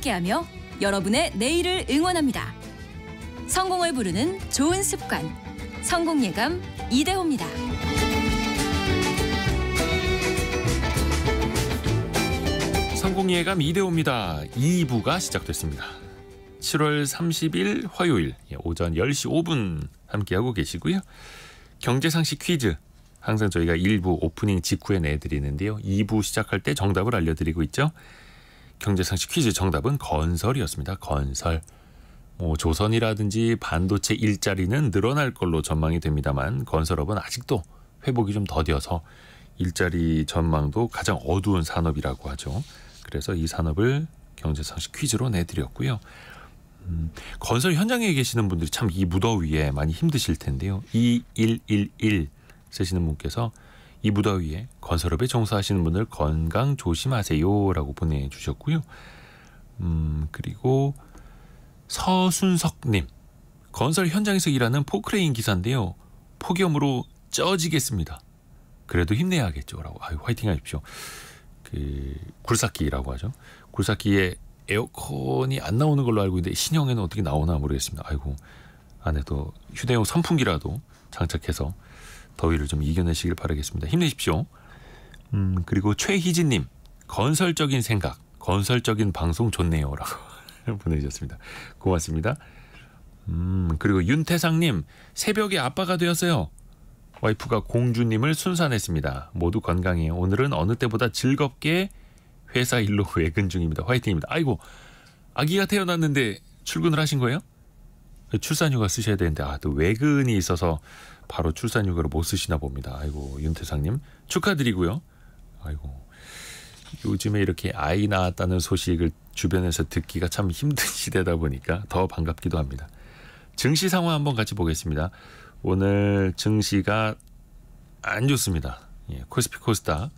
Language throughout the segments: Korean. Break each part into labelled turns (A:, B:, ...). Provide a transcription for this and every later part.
A: 함께하며 여러분의 내일을 응원합니다. 성공을 부르는 좋은 습관, 성공예감 이대호입니다.
B: 성공예감 이대호입니다. 2부가 시작됐습니다. 7월 30일 화요일 오전 10시 5분 함께하고 계시고요. 경제상식 퀴즈 항상 저희가 1부 오프닝 직후에 내드리는데요. 2부 시작할 때 정답을 알려드리고 있죠. 경제상식 퀴즈 정답은 건설이었습니다. 건설. 조선이라든지 반도체 일자리는 늘어날 걸로 전망이 됩니다만 건설업은 아직도 회복이 좀 더뎌서 일자리 전망도 가장 어두운 산업이라고 하죠. 그래서 이 산업을 경제상식 퀴즈로 내드렸고요. 건설 현장에 계시는 분들이 참 이 무더위에 많이 힘드실 텐데요. 2111 쓰시는 분께서 이 무더위에 건설업에 종사하시는 분들 건강 조심하세요 라고 보내주셨고요. 그리고 서순석님, 건설 현장에서 일하는 포크레인 기사인데요. 폭염으로 쪄지겠습니다. 그래도 힘내야겠죠 라고. 화이팅 하십시오. 굴삭기라고 하죠. 굴삭기에 에어컨이 안 나오는 걸로 알고 있는데 신형에는 어떻게 나오나 모르겠습니다. 안에도 휴대용 선풍기라도 장착해서 더위를 좀 이겨내시길 바라겠습니다. 힘내십시오. 그리고 최희진님, 건설적인 생각, 건설적인 방송 좋네요 라고 보내주셨습니다. 고맙습니다. 그리고 윤태상님, 새벽에 아빠가 되었어요. 와이프가 공주님을 순산했습니다. 모두 건강해요. 오늘은 어느 때보다 즐겁게 회사 일로 외근 중입니다. 화이팅입니다. 아기가 태어났는데 출근을 하신 거예요? 출산휴가 쓰셔야 되는데 또 외근이 있어서 바로 출산휴가를 못 쓰시나 봅니다. 윤태상님 축하드리고요. 요즘에 이렇게 아이 낳았다는 소식을 주변에서 듣기가 참 힘든 시대다 보니까 더 반갑기도 합니다. 증시 상황 한번 같이 보겠습니다. 오늘 증시가 안 좋습니다. 코스피 코스닥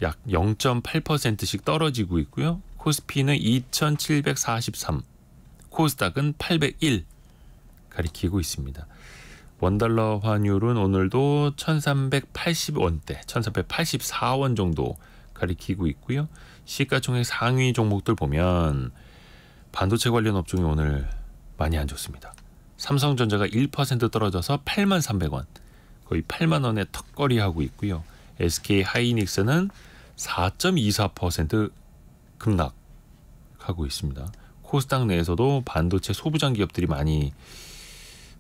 B: 약 0.8%씩 떨어지고 있고요. 코스피는 2743, 코스닥은 801 가리키고 있습니다. 원달러 환율은 오늘도 1380원대, 1384원 정도 가리키고 있고요. 시가총액 상위 종목들 보면 반도체 관련 업종이 오늘 많이 안 좋습니다. 삼성전자가 1% 떨어져서 83,300원, 거의 8만 원에 턱걸이하고 있고요. SK 하이닉스는 4.24% 급락하고 있습니다. 코스닥 내에서도 반도체 소부장 기업들이 많이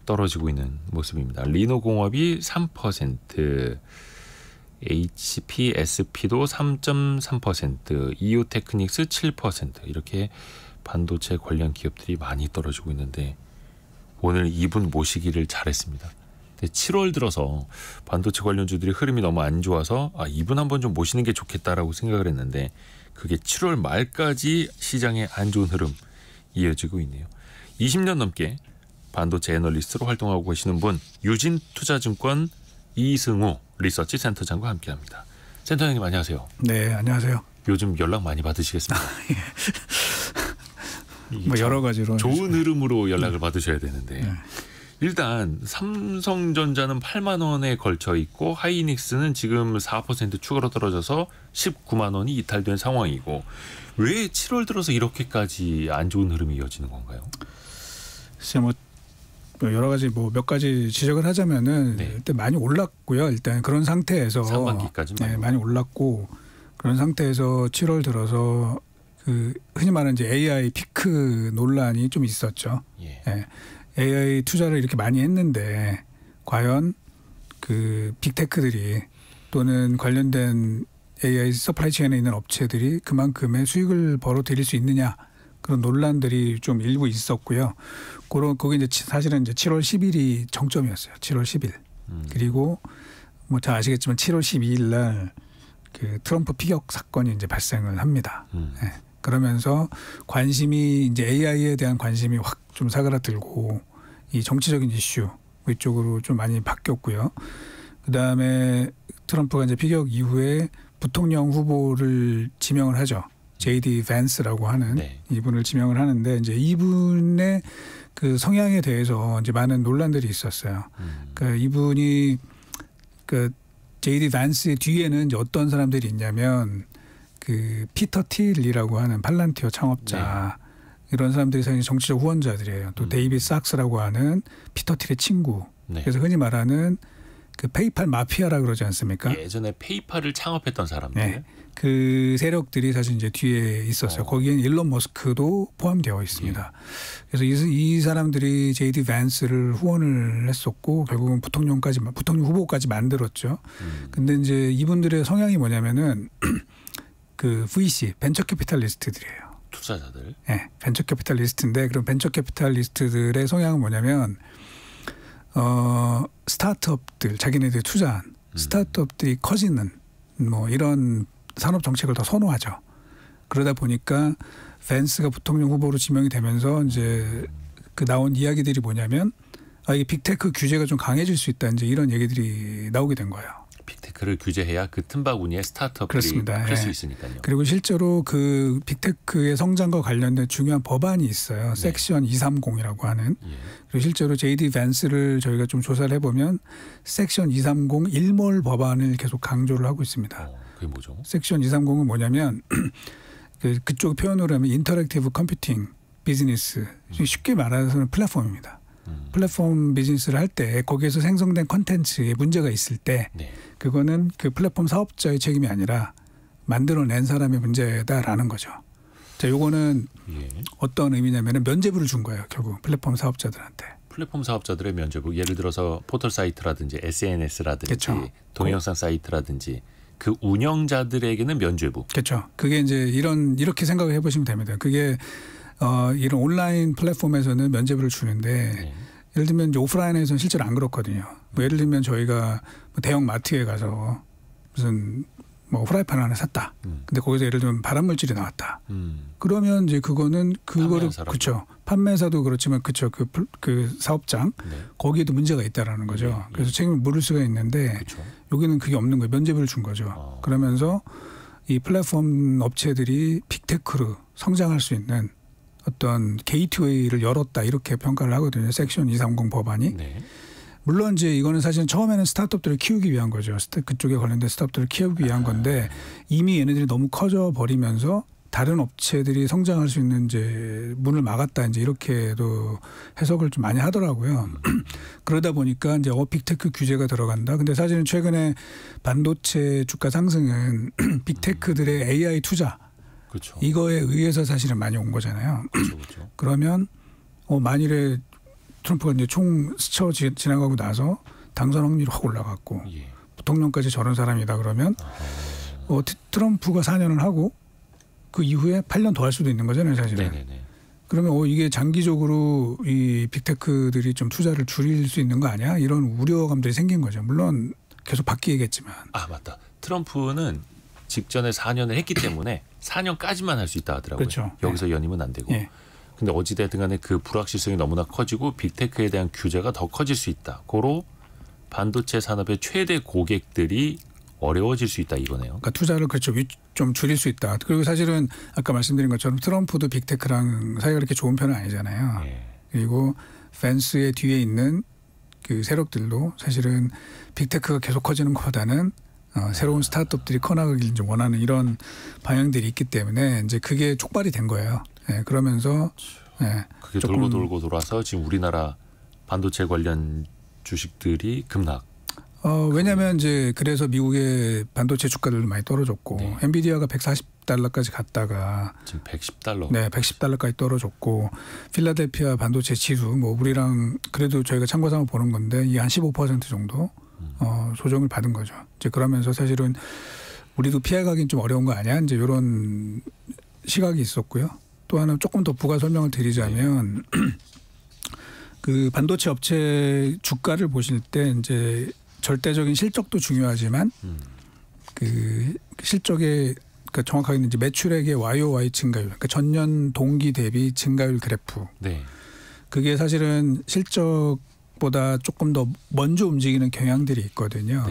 B: 떨어지고 있는 모습입니다. 리노공업이 3%, HPSP도 3.3%, 이오테크닉스 7% 이렇게 반도체 관련 기업들이 많이 떨어지고 있는데 오늘 이분 모시기를 잘했습니다. 7월 들어서 반도체 관련주들이 흐름이 너무 안 좋아서 이분 한번 좀 모시는 게 좋겠다라고 생각을 했는데 그게 7월 말까지 시장의 안 좋은 흐름 이어지고 있네요. 20년 넘게 반도체 애널리스트로 활동하고 계시는 분, 유진투자증권 이승우 리서치 센터장과 함께합니다. 센터장님 안녕하세요.
C: 네, 안녕하세요.
B: 요즘 연락 많이 받으시겠습니다.
C: 여러 가지로
B: 좋은 흐름으로 연락을 받으셔야 되는데
C: 네.
B: 일단 삼성전자는 8만 원에 걸쳐 있고 하이닉스는 지금 4% 추가로 떨어져서 19만 원이 이탈된 상황이고 왜 7월 들어서 이렇게까지 안 좋은 흐름이 이어지는 건가요?
C: 글쎄 여러 가지 몇 가지 지적을 하자면은 일단 많이 올랐고요. 일단 그런 상태에서
B: 상반기까지
C: 많이 올랐고 그런 상태에서 7월 들어서 흔히 말하는 이제 AI 피크 논란이 좀 있었죠. AI 투자를 이렇게 많이 했는데 과연 빅테크들이 또는 관련된 AI 서플라이 체인에 있는 업체들이 그만큼의 수익을 벌어들일 수 있느냐 그런 논란들이 좀 일부 있었고요. 거기 이제 사실은 이제 7월 10일이 정점이었어요. 7월 10일. 그리고 잘 아시겠지만 7월 12일 날 트럼프 피격 사건이 이제 발생을 합니다. 그러면서 관심이 이제 AI에 대한 관심이 확 좀 사그라들고 이 정치적인 이슈 이쪽으로 좀 많이 바뀌었고요. 그다음에 트럼프가 이제 피격 이후에 부통령 후보를 지명을 하죠. J.D. 밴스라고 하는 이분을 지명을 하는데 이제 이분의 성향에 대해서 이제 많은 논란들이 있었어요. 이분이 J.D. 밴스의 뒤에는 이제 어떤 사람들이 있냐면 그 피터 틸리라고 하는 팔란티어 창업자 이런 사람들이 사실 정치적 후원자들이에요. 또 데이비드 sak스라고 하는 피터 틸의 친구. 그래서 흔히 말하는 그 페이팔 마피아라 그러지 않습니까?
B: 예전에 페이팔을 창업했던 사람들.
C: 그 세력들이 사실 이제 뒤에 있었어요. 거기엔 일론 머스크도 포함되어 있습니다. 그래서 이 사람들이 JD 밴스를 후원을 했었고 결국은 부통령 후보까지 만들었죠. 근데 이제 이분들의 성향이 뭐냐면은 그 VC 벤처 캐피탈리스트들이에요.
B: 투자자들.
C: 네, 벤처 캐피탈리스트인데 그럼 벤처 캐피탈리스트들의 성향은 뭐냐면 스타트업들 자기네들이 투자한 스타트업들이 커지는 뭐 이런 산업 정책을 더 선호하죠. 그러다 보니까 밴스가 부통령 후보로 지명이 되면서 이제 그 나온 이야기들이 뭐냐면 이게 빅테크 규제가 좀 강해질 수 있다 이제 이런 얘기들이 나오게 된 거예요.
B: 빅테크를 규제해야 그 틈바구니에 스타트업들이 클 수 있으니까요.
C: 그리고 실제로 그 빅테크의 성장과 관련된 중요한 법안이 있어요. 섹션 230이라고 하는. 그리고 실제로 JD 밴스를 저희가 좀 조사를 해보면 섹션 230 일몰 법안을 계속 강조를 하고 있습니다.
B: 그게 뭐죠?
C: 섹션 230은 뭐냐면 그쪽 표현으로 하면 인터랙티브 컴퓨팅 비즈니스 쉽게 말해서는 플랫폼입니다. 플랫폼 비즈니스를 할 때 거기에서 생성된 콘텐츠에 문제가 있을 때 그거는 그 플랫폼 사업자의 책임이 아니라 만들어낸 사람의 문제다라는 거죠. 자, 요거는 어떤 의미냐면 면죄부를 준 거예요. 결국 플랫폼 사업자들한테.
B: 플랫폼 사업자들의 면죄부. 예를 들어서 포털 사이트라든지 SNS라든지
C: 그렇죠.
B: 동영상 사이트라든지 그 운영자들에게는 면죄부.
C: 그렇죠. 그게 이제 이렇게 생각을 해보시면 됩니다. 그게 이런 온라인 플랫폼에서는 면죄부를 주는데 예를 들면 이제 오프라인에서는 실제로 안 그렇거든요. 뭐 예를 들면 저희가 대형 마트에 가서 무슨 뭐 프라이팬 하나 샀다. 근데 거기서 예를 들면 발암물질이 나왔다. 그러면 이제 그거는 그거를 그렇죠. 판매사도 그렇지만 그렇죠. 그 사업장 거기에도 문제가 있다라는 거죠. 그래서 책임을 물을 수가 있는데 여기는 그게 없는 거예요. 면죄부를 준 거죠. 그러면서 이 플랫폼 업체들이 빅테크로 성장할 수 있는 어떤 게이트웨이를 열었다 이렇게 평가를 하거든요. 섹션 230 법안이. 물론 이제 이거는 사실은 처음에는 스타트업들을 키우기 위한 거죠. 그쪽에 관련된 스타트업들을 키우기 위한 건데 이미 얘네들이 너무 커져 버리면서 다른 업체들이 성장할 수 있는 이제 문을 막았다 이제 이렇게도 해석을 좀 많이 하더라고요. 그러다 보니까 이제 빅테크 규제가 들어간다. 근데 사실은 최근에 반도체 주가 상승은 빅테크들의 AI 투자 이거에 의해서 사실은 많이 온 거잖아요. 그러면 만일에 트럼프가 이제 총 스쳐 지나가고 나서 당선 확률이 확 올라갔고 부통령까지 저런 사람이다 그러면 트럼프가 4년을 하고 그 이후에 8년 더 할 수도 있는 거잖아요, 사실은. 그러면 이게 장기적으로 이 빅테크들이 좀 투자를 줄일 수 있는 거 아니야? 이런 우려감들이 생긴 거죠. 물론 계속 바뀌겠지만.
B: 맞다. 트럼프는 직전에 4년을 했기 때문에 4년까지만 할 수 있다 하더라고요.
C: 그렇죠.
B: 여기서 연임은 안 되고. 근데 어찌됐든 간에 그 불확실성이 너무나 커지고 빅테크에 대한 규제가 더 커질 수 있다. 고로 반도체 산업의 최대 고객들이 어려워질 수 있다 이거네요.
C: 그러니까 투자를 그렇죠. 좀 줄일 수 있다. 그리고 사실은 아까 말씀드린 것처럼 트럼프도 빅테크랑 사이가 그렇게 좋은 편은 아니잖아요. 그리고 밴스의 뒤에 있는 그 세력들도 사실은 빅테크가 계속 커지는 것보다는 새로운 스타트업들이 커나가길 좀 원하는 이런 방향들이 있기 때문에 이제 그게 촉발이 된 거예요. 그러면서
B: 그게 돌고 돌아서 지금 우리나라 반도체 관련 주식들이 급락.
C: 왜냐하면 이제 그래서 미국의 반도체 주가들도 많이 떨어졌고 엔비디아가 140달러까지 갔다가
B: 지금 110달러.
C: 110달러까지 떨어졌고 필라델피아 반도체 지수 뭐 우리랑 그래도 저희가 참고삼아 보는 건데 이게 한 15% 정도 조정을 받은 거죠. 이제 그러면서 사실은 우리도 피해가긴 좀 어려운 거 아니야? 이제 이런 시각이 있었고요. 또 하나 조금 더 부가 설명을 드리자면 그 반도체 업체 주가를 보실 때 이제 절대적인 실적도 중요하지만 그 실적의 그러니까 정확하게는 이제 매출액의 YOY 증가율, 그러니까 전년 동기 대비 증가율 그래프. 그게 사실은 실적보다 조금 더 먼저 움직이는 경향들이 있거든요.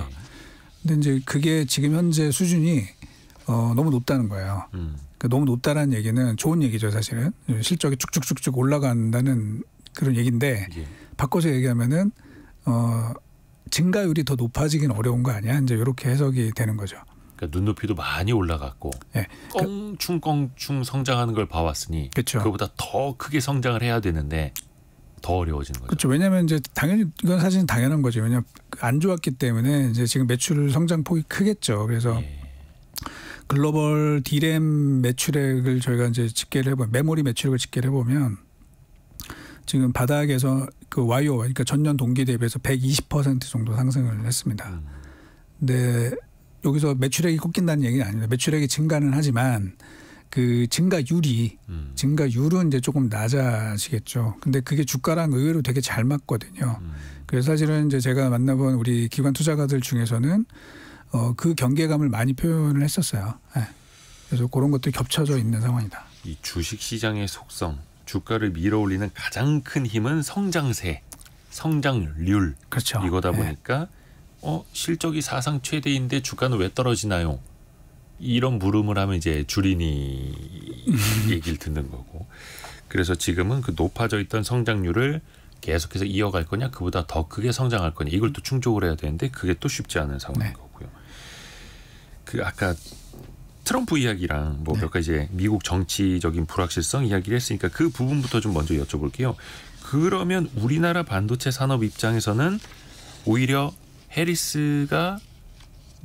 C: 근데 이제 그게 지금 현재 수준이 너무 높다는 거예요. 그러니까 너무 높다라는 얘기는 좋은 얘기죠, 사실은. 실적이 쭉쭉쭉쭉 올라간다는 그런 얘기인데 바꿔서 얘기하면은 증가율이 더 높아지긴 어려운 거 아니야? 이제 이렇게 해석이 되는 거죠.
B: 그러니까 눈높이도 많이 올라갔고
C: 네.
B: 껑충껑충 성장하는 걸 봐왔으니
C: 그렇죠.
B: 그보다 더 크게 성장을 해야 되는데 더 어려워지는 거죠.
C: 그렇죠. 왜냐하면 이제 당연히 이건 사실은 당연한 거죠. 왜냐하면 안 좋았기 때문에 이제 지금 매출 성장 폭이 크겠죠. 그래서
B: 예.
C: 글로벌 D램 매출액을 저희가 이제 집계를 해보면 메모리 매출액을 집계를 해보면 지금 바닥에서 그 YO 그러니까 전년 동기 대비해서 120% 정도 상승을 했습니다. 근데 여기서 매출액이 꺾인다는 얘기는 아닙니다. 매출액이 증가는 하지만 그 증가율은 이제 조금 낮아지겠죠. 근데 그게 주가랑 의외로 되게 잘 맞거든요. 그래서 사실은 이제 제가 만나본 우리 기관 투자가들 중에서는 그 경계감을 많이 표현을 했었어요. 네. 그래서 그런 것들이 겹쳐져 있는 상황이다.
B: 이 주식 시장의 속성, 주가를 밀어올리는 가장 큰 힘은 성장세, 성장률.
C: 그렇죠.
B: 이거다
C: 네.
B: 보니까 실적이 사상 최대인데 주가는 왜 떨어지나요? 이런 물음을 하면 이제 주린이 얘기를 듣는 거고. 그래서 지금은 그 높아져 있던 성장률을 계속해서 이어갈 거냐, 그보다 더 크게 성장할 거냐, 이걸 또 충족을 해야 되는데 그게 또 쉽지 않은 상황인
C: 네.
B: 거고요. 그 아까 트럼프 이야기랑 뭐
C: 네.
B: 몇 가지 이제 미국 정치적인 불확실성 이야기를 했으니까 그 부분부터 좀 먼저 여쭤볼게요. 그러면 우리나라 반도체 산업 입장에서는 오히려 해리스가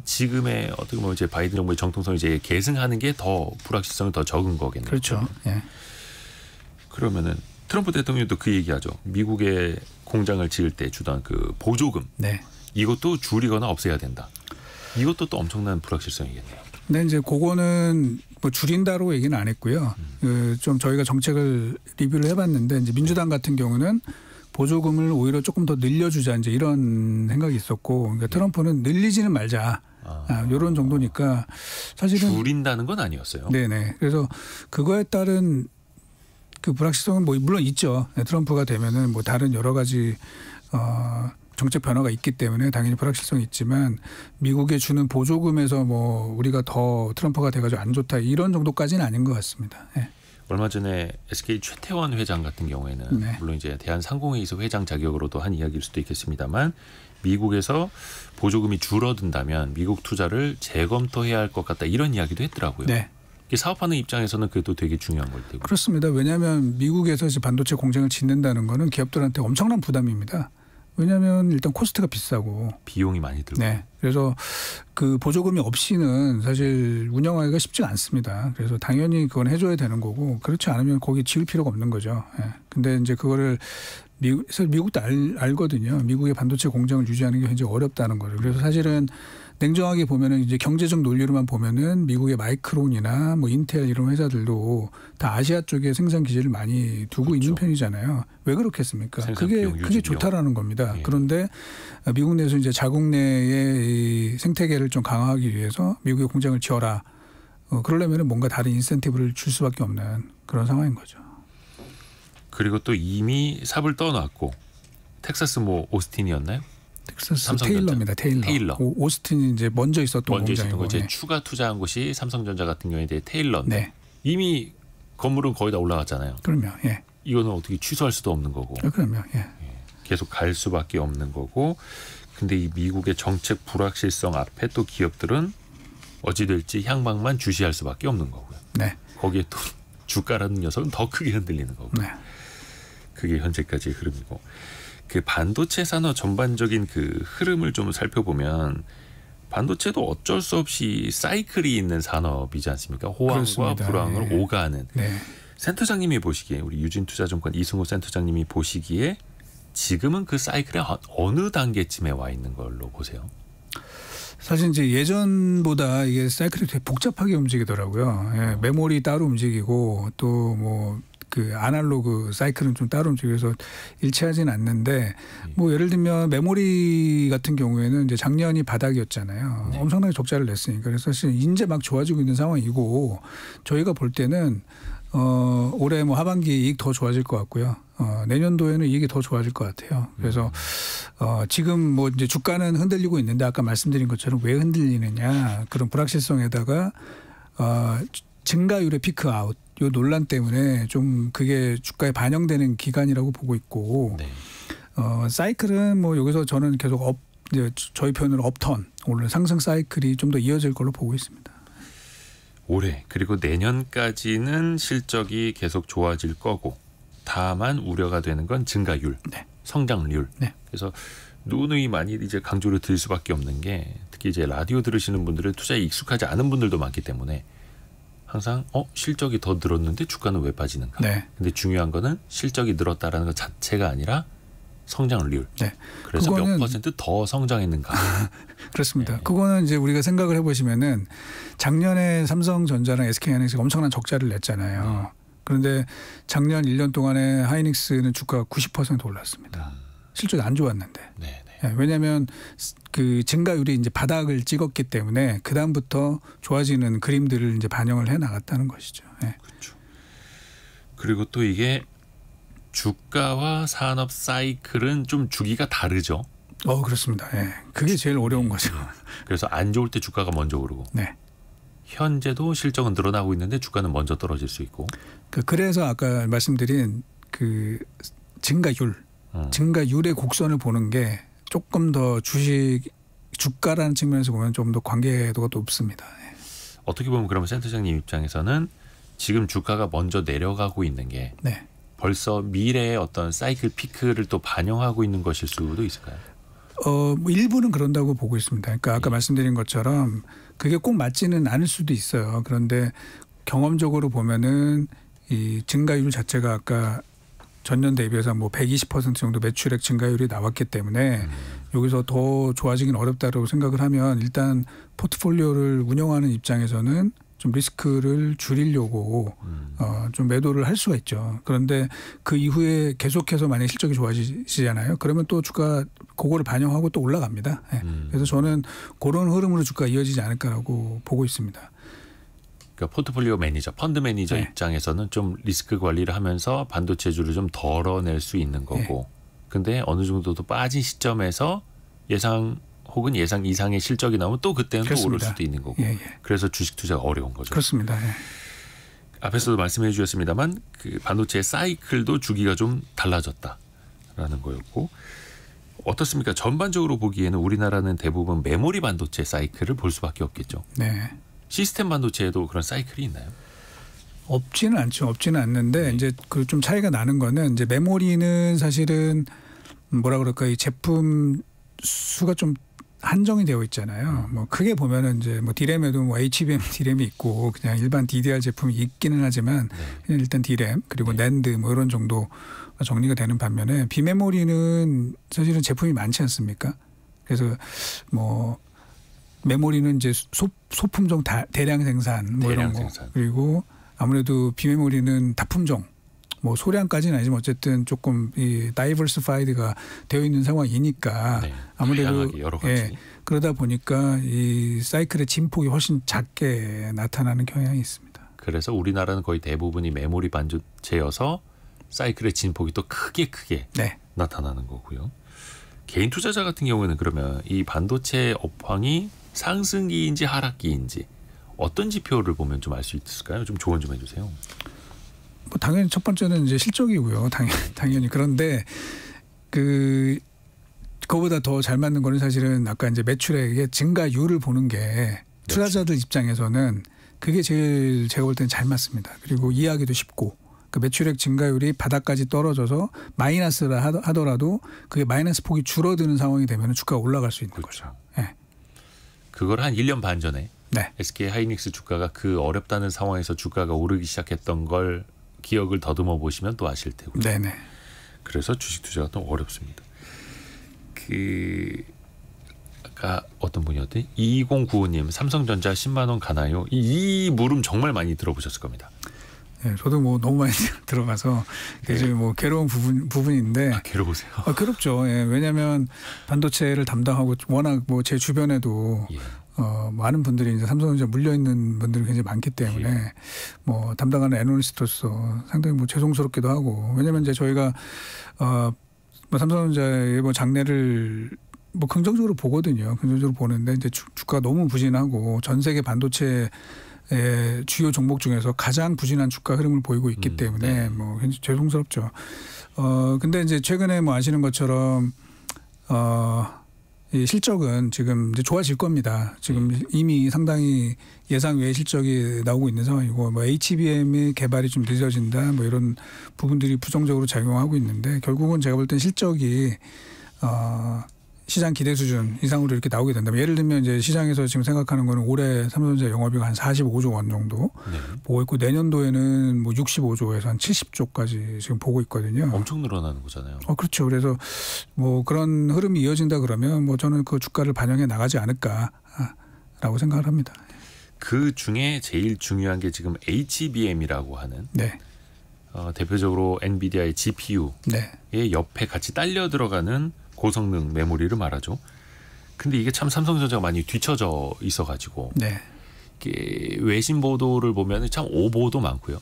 B: 지금의 어떻게 보면 이제 바이든 정부의 정통성을 이제 계승하는 게 더 불확실성이 더 적은 거겠네요.
C: 그렇죠. 예.
B: 그러면은 트럼프 대통령도 그 얘기하죠. 미국의 공장을 지을 때 주던 그 보조금,
C: 네.
B: 이것도 줄이거나 없애야 된다. 이것도 또 엄청난 불확실성이겠네요.
C: 근데 이제 그거는 뭐 줄인다로 얘기는 안 했고요. 좀 저희가 정책을 리뷰를 해봤는데 이제 민주당 같은 경우는 보조금을 오히려 조금 더 늘려주자 이제 이런 생각이 있었고, 그러니까 트럼프는 늘리지는 말자. 이런 정도니까 사실은
B: 줄인다는 건 아니었어요.
C: 네네. 그래서 그거에 따른 그 불확실성은 뭐 물론 있죠. 트럼프가 되면은 뭐 다른 여러 가지 정책 변화가 있기 때문에 당연히 불확실성이 있지만 미국에 주는 보조금에서 뭐 우리가 더 트럼프가 돼가지고 안 좋다 이런 정도까지는 아닌 것 같습니다. 네.
B: 얼마 전에 SK 최태원 회장 같은 경우에는
C: 네.
B: 물론 이제 대한상공회의소 회장 자격으로도 한 이야기일 수도 있겠습니다만 미국에서 보조금이 줄어든다면 미국 투자를 재검토해야 할 것 같다 이런 이야기도 했더라고요.
C: 네.
B: 사업하는 입장에서는 그것도 되게 중요한 걸 테고.
C: 그렇습니다. 왜냐하면 미국에서 이제 반도체 공장을 짓는다는 거는 기업들한테 엄청난 부담입니다. 왜냐하면 일단 코스트가 비싸고
B: 비용이 많이 들고.
C: 네. 그래서 그 보조금이 없이는 사실 운영하기가 쉽지가 않습니다. 그래서 당연히 그건 해줘야 되는 거고 그렇지 않으면 거기 지을 필요가 없는 거죠. 예. 근데 이제 그거를 미국도 알거든요. 미국의 반도체 공장을 유지하는 게 굉장히 어렵다는 거죠. 그래서 사실은 냉정하게 보면은 이제 경제적 논리로만 보면은 미국의 마이크론이나 뭐 인텔 이런 회사들도 다 아시아 쪽에 생산 기지를 많이 두고
B: 그렇죠.
C: 있는 편이잖아요. 왜 그렇겠습니까?
B: 비용,
C: 그게 좋다라는 겁니다.
B: 예.
C: 그런데 미국 내에서 이제 자국 내의 이 생태계를 좀 강화하기 위해서 미국의 공장을 지어라. 그러려면은 뭔가 다른 인센티브를 줄 수밖에 없는 그런 상황인 거죠.
B: 그리고 또 이미 삽을 떠놨고 텍사스 뭐 오스틴이었나요?
C: 텍사스
B: 삼성전자.
C: 테일러입니다. 테일러. 오스틴이 이제 먼저 있었던
B: 먼저 있었던
C: 공장이고.
B: 거 이제
C: 네.
B: 추가 투자한 곳이 삼성전자 같은 경우에 이제 테일러인데
C: 네.
B: 이미 건물은 거의 다 올라갔잖아요.
C: 그럼요. 예.
B: 이거는 어떻게 취소할 수도 없는 거고
C: 그럼요. 예.
B: 계속 갈 수밖에 없는 거고. 근데 이 미국의 정책 불확실성 앞에 또 기업들은 어찌 될지 향방만 주시할 수밖에 없는 거고요.
C: 네.
B: 거기에 또 주가라는 녀석은 더 크게 흔들리는 거고.
C: 네.
B: 그게 현재까지의 흐름이고. 그 반도체 산업 전반적인 그 흐름을 좀 살펴보면 반도체도 어쩔 수 없이 사이클이 있는 산업이지 않습니까? 호황과
C: 그렇습니다.
B: 불황을
C: 예.
B: 오가는.
C: 네.
B: 센터장님이 보시기에 우리 유진투자증권 이승호 센터장님이 보시기에 지금은 그 사이클의 어느 단계쯤에 와 있는 걸로 보세요?
C: 사실 이제 예전보다 이게 사이클이 되게 복잡하게 움직이더라고요. 예, 메모리 따로 움직이고 또 뭐 그 아날로그 사이클은 좀 따로 움직여서 일치하지는 않는데 뭐 예를 들면 메모리 같은 경우에는 이제 작년이 바닥이었잖아요.
B: 네.
C: 엄청나게 적자를 냈으니까 그래서 사실 이제 막 좋아지고 있는 상황이고 저희가 볼 때는 올해 뭐 하반기 이익 더 좋아질 것 같고요. 내년도에는 이익이 더 좋아질 것 같아요. 그래서 지금 뭐 이제 주가는 흔들리고 있는데 아까 말씀드린 것처럼 왜 흔들리느냐 그런 불확실성에다가 증가율의 피크 아웃 요 논란 때문에 좀 그게 주가에 반영되는 기간이라고 보고 있고
B: 네.
C: 사이클은 뭐 여기서 저는 계속 이제 저희 표현으로 오늘 상승 사이클이 좀 더 이어질 걸로 보고 있습니다.
B: 올해 그리고 내년까지는 실적이 계속 좋아질 거고 다만 우려가 되는 건 증가율,
C: 네.
B: 성장률.
C: 네.
B: 그래서 누누이 많이 이제 강조를 드릴 수밖에 없는 게 특히 이제 라디오 들으시는 분들은 투자에 익숙하지 않은 분들도 많기 때문에 항상 실적이 더 늘었는데 주가는 왜 빠지는가?
C: 네.
B: 근데 중요한 거는 실적이 늘었다라는 것 자체가 아니라 성장률.
C: 네.
B: 그래서 몇 퍼센트 더 성장했는가?
C: 그렇습니다.
B: 네.
C: 그거는 이제 우리가 생각을 해보시면은 작년에 삼성전자랑 SK하이닉스가 엄청난 적자를 냈잖아요. 그런데 작년 1년 동안에 하이닉스는 주가가 90% 올랐습니다. 실적이 안 좋았는데.
B: 네.
C: 왜냐하면 그 증가율이 이제 바닥을 찍었기 때문에 그 다음부터 좋아지는 그림들을 이제 반영을 해 나갔다는 것이죠. 네.
B: 그렇죠. 그리고 또 이게 주가와 산업 사이클은 좀 주기가 다르죠.
C: 그렇습니다. 예. 그게 제일 어려운 거죠.
B: 그래서 안 좋을 때 주가가 먼저 오르고
C: 네.
B: 현재도 실적은 늘어나고 있는데 주가는 먼저 떨어질 수 있고.
C: 그래서 아까 말씀드린 그 증가율의 곡선을 보는 게 조금 더 주가라는 측면에서 보면 좀 더 관계도가 높습니다. 예.
B: 어떻게 보면 그러면 센터장님 입장에서는 지금 주가가 먼저 내려가고 있는 게
C: 네.
B: 벌써 미래의 어떤 사이클 피크를 또 반영하고 있는 것일 수도 있을까요?
C: 뭐 일부는 그런다고 보고 있습니다. 그러니까 아까 말씀드린 것처럼 그게 꼭 맞지는 않을 수도 있어요. 그런데 경험적으로 보면은 이 증가율 자체가 아까 전년 대비해서 뭐 120% 정도 매출액 증가율이 나왔기 때문에 여기서 더 좋아지긴 어렵다고 생각을 하면 일단 포트폴리오를 운영하는 입장에서는 좀 리스크를 줄이려고 좀 매도를 할 수가 있죠. 그런데 그 이후에 계속해서 만약 실적이 좋아지잖아요. 그러면 또 주가 그거를 반영하고 또 올라갑니다. 네. 그래서 저는 그런 흐름으로 주가 이어지지 않을까라고 보고 있습니다.
B: 그러니까 포트폴리오 매니저, 펀드 매니저
C: 네.
B: 입장에서는 좀 리스크 관리를 하면서 반도체주를 좀 덜어낼 수 있는 거고 근데 어느 정도 또 빠진 시점에서 예상 혹은 예상 이상의 실적이 나오면 또 그때는
C: 그렇습니다.
B: 또 오를 수도 있는 거고 그래서 주식 투자가 어려운 거죠.
C: 그렇습니다.
B: 앞에서도 말씀해 주셨습니다만 그 반도체의 사이클도 주기가 좀 달라졌다라는 거였고 어떻습니까? 전반적으로 보기에는 우리나라는 대부분 메모리 반도체 사이클을 볼 수밖에 없겠죠.
C: 네.
B: 시스템 반도체에도 그런 사이클이 있나요?
C: 없지는 않죠. 없지는 않는데 이제 그 좀 차이가 나는 거는 이제 메모리는 사실은 뭐라 그럴까 이 제품 수가 좀 한정이 되어 있잖아요. 뭐 크게 보면은 이제 뭐 D램에도 뭐 HBM D램이 있고 그냥 일반 DDR 제품이 있기는 하지만 그냥 일단 D램 그리고 낸드 뭐 이런 정도가 정리가 되는 반면에 비메모리는 사실은 제품이 많지 않습니까? 그래서 뭐 메모리는 이제 소품종 대량 생산 뭐 이런 거
B: 생산.
C: 그리고 아무래도 비메모리는 다품종 뭐 소량까지는 아니지만 어쨌든 조금 이 다이버시파이드가 되어 있는 상황이니까 아무래도
B: 여러 가지.
C: 그러다 보니까 이 사이클의 진폭이 훨씬 작게 나타나는 경향이 있습니다.
B: 그래서 우리나라는 거의 대부분이 메모리 반도체여서 사이클의 진폭이 또 크게 나타나는 거고요. 개인 투자자 같은 경우에는 그러면 이 반도체 업황이 상승기인지 하락기인지 어떤 지표를 보면 좀 알 수 있을까요? 좀 조언 좀 해주세요.
C: 뭐 당연히 첫 번째는 이제 실적이고요. 당연히 그런데 그거보다 더 잘 맞는 거는 사실은 아까 이제 매출액의 증가율을 보는 게 투자자들 입장에서는 그게 제일 제가 볼 때는 잘 맞습니다. 그리고 이해하기도 쉽고 그 매출액 증가율이 바닥까지 떨어져서 마이너스라 하더라도 그게 마이너스 폭이 줄어드는 상황이 되면 주가가 올라갈 수 있는 거죠. 네.
B: 그걸 한 1년 반 전에 SK 하이닉스 주가가 그 어렵다는 상황에서 주가가 오르기 시작했던 걸 기억을 더듬어 보시면 또 아실 테고요.
C: 네네.
B: 그래서 주식 투자가 또 어렵습니다. 아까 어떤 분이었지? 2095님 삼성전자 10만 원 가나요? 이 물음 정말 많이 들어보셨을 겁니다.
C: 네, 저도 뭐 너무 많이 들어가서 굉장히 뭐 괴로운 부분인데.
B: 괴로우세요?
C: 괴롭죠. 예, 왜냐하면 반도체를 담당하고 워낙 뭐 제 주변에도 많은 분들이 이제 삼성전자 물려 있는 분들이 굉장히 많기 때문에 뭐 담당하는 애널리스트로서 상당히 뭐 죄송스럽기도 하고 왜냐하면 이제 저희가 뭐 삼성전자의 뭐 장래를 뭐 긍정적으로 보거든요. 긍정적으로 보는데 이제 주가가 너무 부진하고 전 세계 반도체 주요 종목 중에서 가장 부진한 주가 흐름을 보이고 있기 때문에 뭐 굉장히 죄송스럽죠. 근데 이제 최근에 뭐 아시는 것처럼 이 실적은 지금 이제 좋아질 겁니다. 지금 이미 상당히 예상 외의 실적이 나오고 있는 상황이고 뭐 HBM의 개발이 좀 늦어진다 뭐 이런 부분들이 부정적으로 작용하고 있는데 결국은 제가 볼 땐 실적이 시장 기대 수준 이상으로 이렇게 나오게 된다면 예를 들면 이제 시장에서 지금 생각하는 거는 올해 삼성전자 영업이익 한 45조 원 정도 보고 있고 내년도에는 뭐 65조에서 한 70조까지 지금 보고 있거든요.
B: 엄청 늘어나는 거잖아요.
C: 그렇죠. 그래서 뭐 그런 흐름이 이어진다 그러면 뭐 저는 그 주가를 반영해 나가지 않을까라고 생각을 합니다.
B: 그 중에 제일 중요한 게 지금 HBM이라고 하는
C: 네.
B: 대표적으로 엔비디아의 GPU의
C: 네.
B: 옆에 같이 딸려 들어가는 고성능 메모리를 말하죠. 근데 이게 참 삼성전자가 많이 뒤처져 있어가지고
C: 네.
B: 이게 외신 보도를 보면 참 오보도 많고요.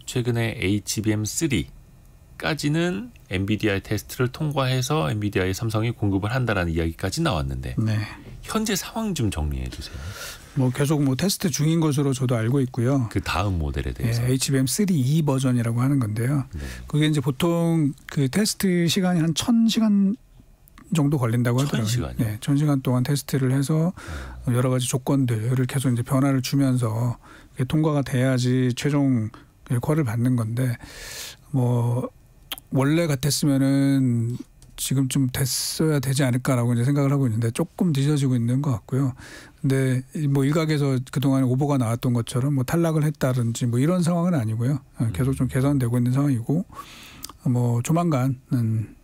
B: 최근에 HBM3까지는 엔비디아의 테스트를 통과해서 엔비디아의 삼성이 공급을 한다라는 이야기까지 나왔는데
C: 네.
B: 현재 상황 좀 정리해 주세요.
C: 뭐 계속 뭐 테스트 중인 것으로 저도 알고 있고요.
B: 그 다음 모델에 대해서.
C: 네, HBM3E 버전이라고 하는 건데요.
B: 네.
C: 그게 이제 보통 그 테스트 시간이 한 1000시간 정도 걸린다고 하더라고요.
B: 1000시간이요?
C: 네, 1000시간 동안 테스트를 해서 여러 가지 조건들을 계속 이제 변화를 주면서 통과가 돼야지 최종 퀄을 받는 건데 뭐 원래 같았으면은 지금 좀 됐어야 되지 않을까라고 이제 생각을 하고 있는데 조금 늦어지고 있는 것 같고요. 근데 뭐 일각에서 그동안 오보가 나왔던 것처럼 뭐 탈락을 했다든지 뭐 이런 상황은 아니고요. 계속 좀 개선되고 있는 상황이고 뭐 조만간은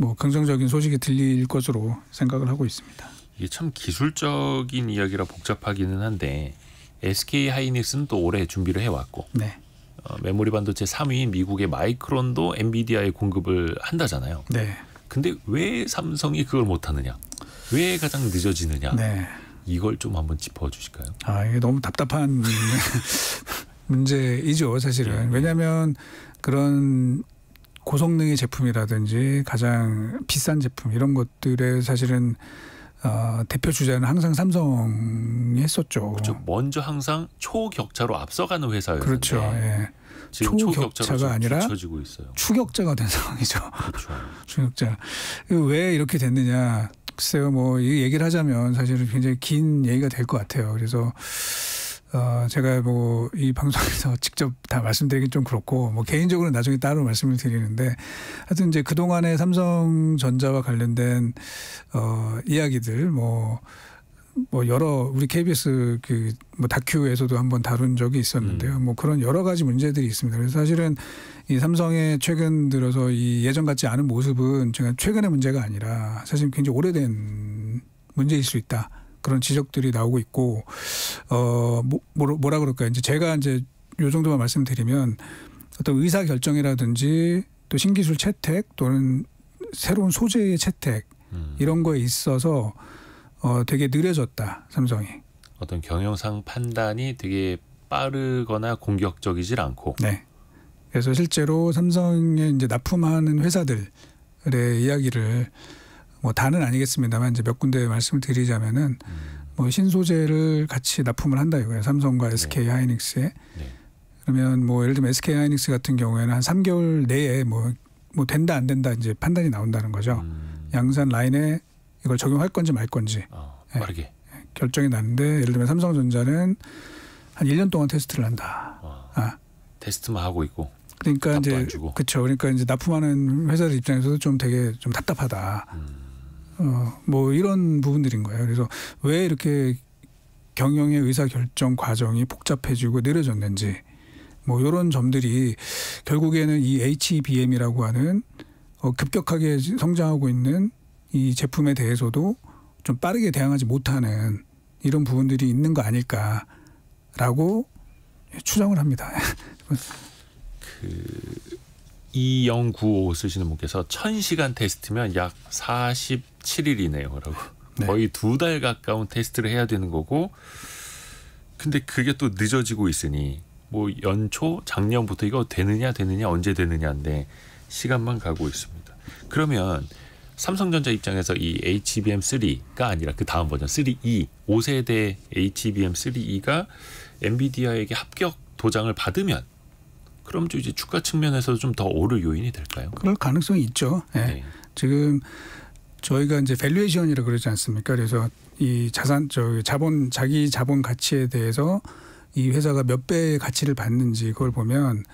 C: 뭐 긍정적인 소식이 들릴 것으로 생각을 하고 있습니다.
B: 이게 참 기술적인 이야기라 복잡하기는 한데 SK 하이닉스는 또 올해 준비를 해왔고
C: 네.
B: 메모리 반도체 3위인 미국의 마이크론도 엔비디아에 공급을 한다잖아요.
C: 네.
B: 근데 왜 삼성이 그걸 못하느냐? 왜 가장 늦어지느냐?
C: 네.
B: 이걸 좀 한번 짚어주실까요?
C: 이게 너무 답답한 문제이죠, 사실은. 왜냐하면 그런 고성능의 제품이라든지 가장 비싼 제품 이런 것들의 사실은 대표 주자는 항상 삼성이 했었죠.
B: 그렇죠. 먼저 항상 초격차로 앞서가는 회사였는데
C: 그렇죠. 예.
B: 지금
C: 초격차가 아니라
B: 뒤처지고 있어요.
C: 추격자가 된 상황이죠.
B: 그렇죠.
C: 추격자. 왜 이렇게 됐느냐. 글쎄요. 뭐 이 얘기를 하자면 사실은 굉장히 긴 얘기가 될 것 같아요. 그래서 제가 뭐 이 방송에서 직접 다 말씀드리긴 좀 그렇고 뭐 개인적으로 나중에 따로 말씀을 드리는데 하여튼 이제 그동안의 삼성전자와 관련된 이야기들 뭐 여러 우리 KBS 그 뭐 다큐에서도 한번 다룬 적이 있었는데요. 뭐 그런 여러 가지 문제들이 있습니다. 그래서 사실은 이 삼성의 최근 들어서 이 예전 같지 않은 모습은 제가 최근의 문제가 아니라 사실 굉장히 오래된 문제일 수 있다. 그런 지적들이 나오고 있고 뭐라 그럴까요? 이제 제가 이제 요 정도만 말씀드리면 어떤 의사 결정이라든지 또 신기술 채택 또는 새로운 소재의 채택 이런 거에 있어서 되게 느려졌다 삼성이.
B: 어떤 경영상 판단이 되게 빠르거나 공격적이질 않고.
C: 네. 그래서 실제로 삼성에 이제 납품하는 회사들의 이야기를 뭐 다는 아니겠습니다만 이제 몇 군데 말씀을 드리자면은 뭐 신소재를 같이 납품을 한다 이거예요. 삼성과 SK 하이닉스에.
B: 네.
C: 그러면 뭐 예를 들면 SK 하이닉스 같은 경우에는 한 3개월 내에 뭐 된다 안 된다 이제 판단이 나온다는 거죠. 양산 라인에 이걸 적용할 건지 말 건지.
B: 빠르게.
C: 네. 결정이 나는데 예를 들면 삼성전자는 한 1년 동안 테스트를 한다.
B: 테스트만 하고 있고.
C: 그러니까 이제 그렇죠. 그러니까 이제 납품하는 회사들 입장에서도 좀 되게 좀 답답하다. 뭐 이런 부분들인 거예요. 그래서 왜 이렇게 경영의 의사결정 과정이 복잡해지고 느려졌는지 뭐 이런 점들이 결국에는 이 HBM이라고 하는 급격하게 성장하고 있는 이 제품에 대해서도 좀 빠르게 대응하지 못하는 이런 부분들이 있는 거 아닐까라고 추정을 합니다.
B: 2095 쓰시는 분께서 1000시간 테스트면 약 47일이네요. 라고.
C: 네.
B: 거의 2달 가까운 테스트를 해야 되는 거고 근데 그게 또 늦어지고 있으니 뭐 연초 작년부터 이거 되느냐 언제 되느냐인데 시간만 가고 있습니다. 그러면 삼성전자 입장에서 이 HBM3가 아니라 그 다음 버전 3E 5세대 HBM3E가 엔비디아에게 합격 도장을 받으면 그럼 좀 이제 주가 측면에서 좀 더 오를 요인이 될까요?
C: 그럴 가능성이 있죠. 네. 네. 지금 저희가 이제 밸류에이션이라고 그러지 않습니까? 그래서 이 자기 자본 가치에 대해서 이 회사가 몇 배의 가치를 받는지 그걸 보면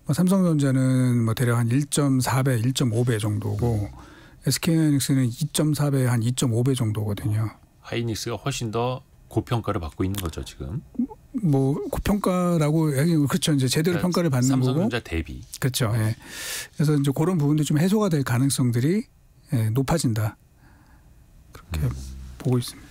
C: 뭐 삼성전자는 뭐 대략 한 1.4배, 1.5배 정도고 SK하이닉스는 2.4배, 한 2.5배 정도거든요.
B: 하이닉스가 훨씬 더 고평가를 받고 있는 거죠 지금.
C: 뭐 고평가라고 그렇죠. 이제 제대로
B: 그러니까
C: 평가를 받는
B: 삼성전자
C: 거고.
B: 대비.
C: 그렇죠. 예. 그래서 이제 그런 부분도 좀 해소가 될 가능성들이 높아진다. 그렇게 보고 있습니다.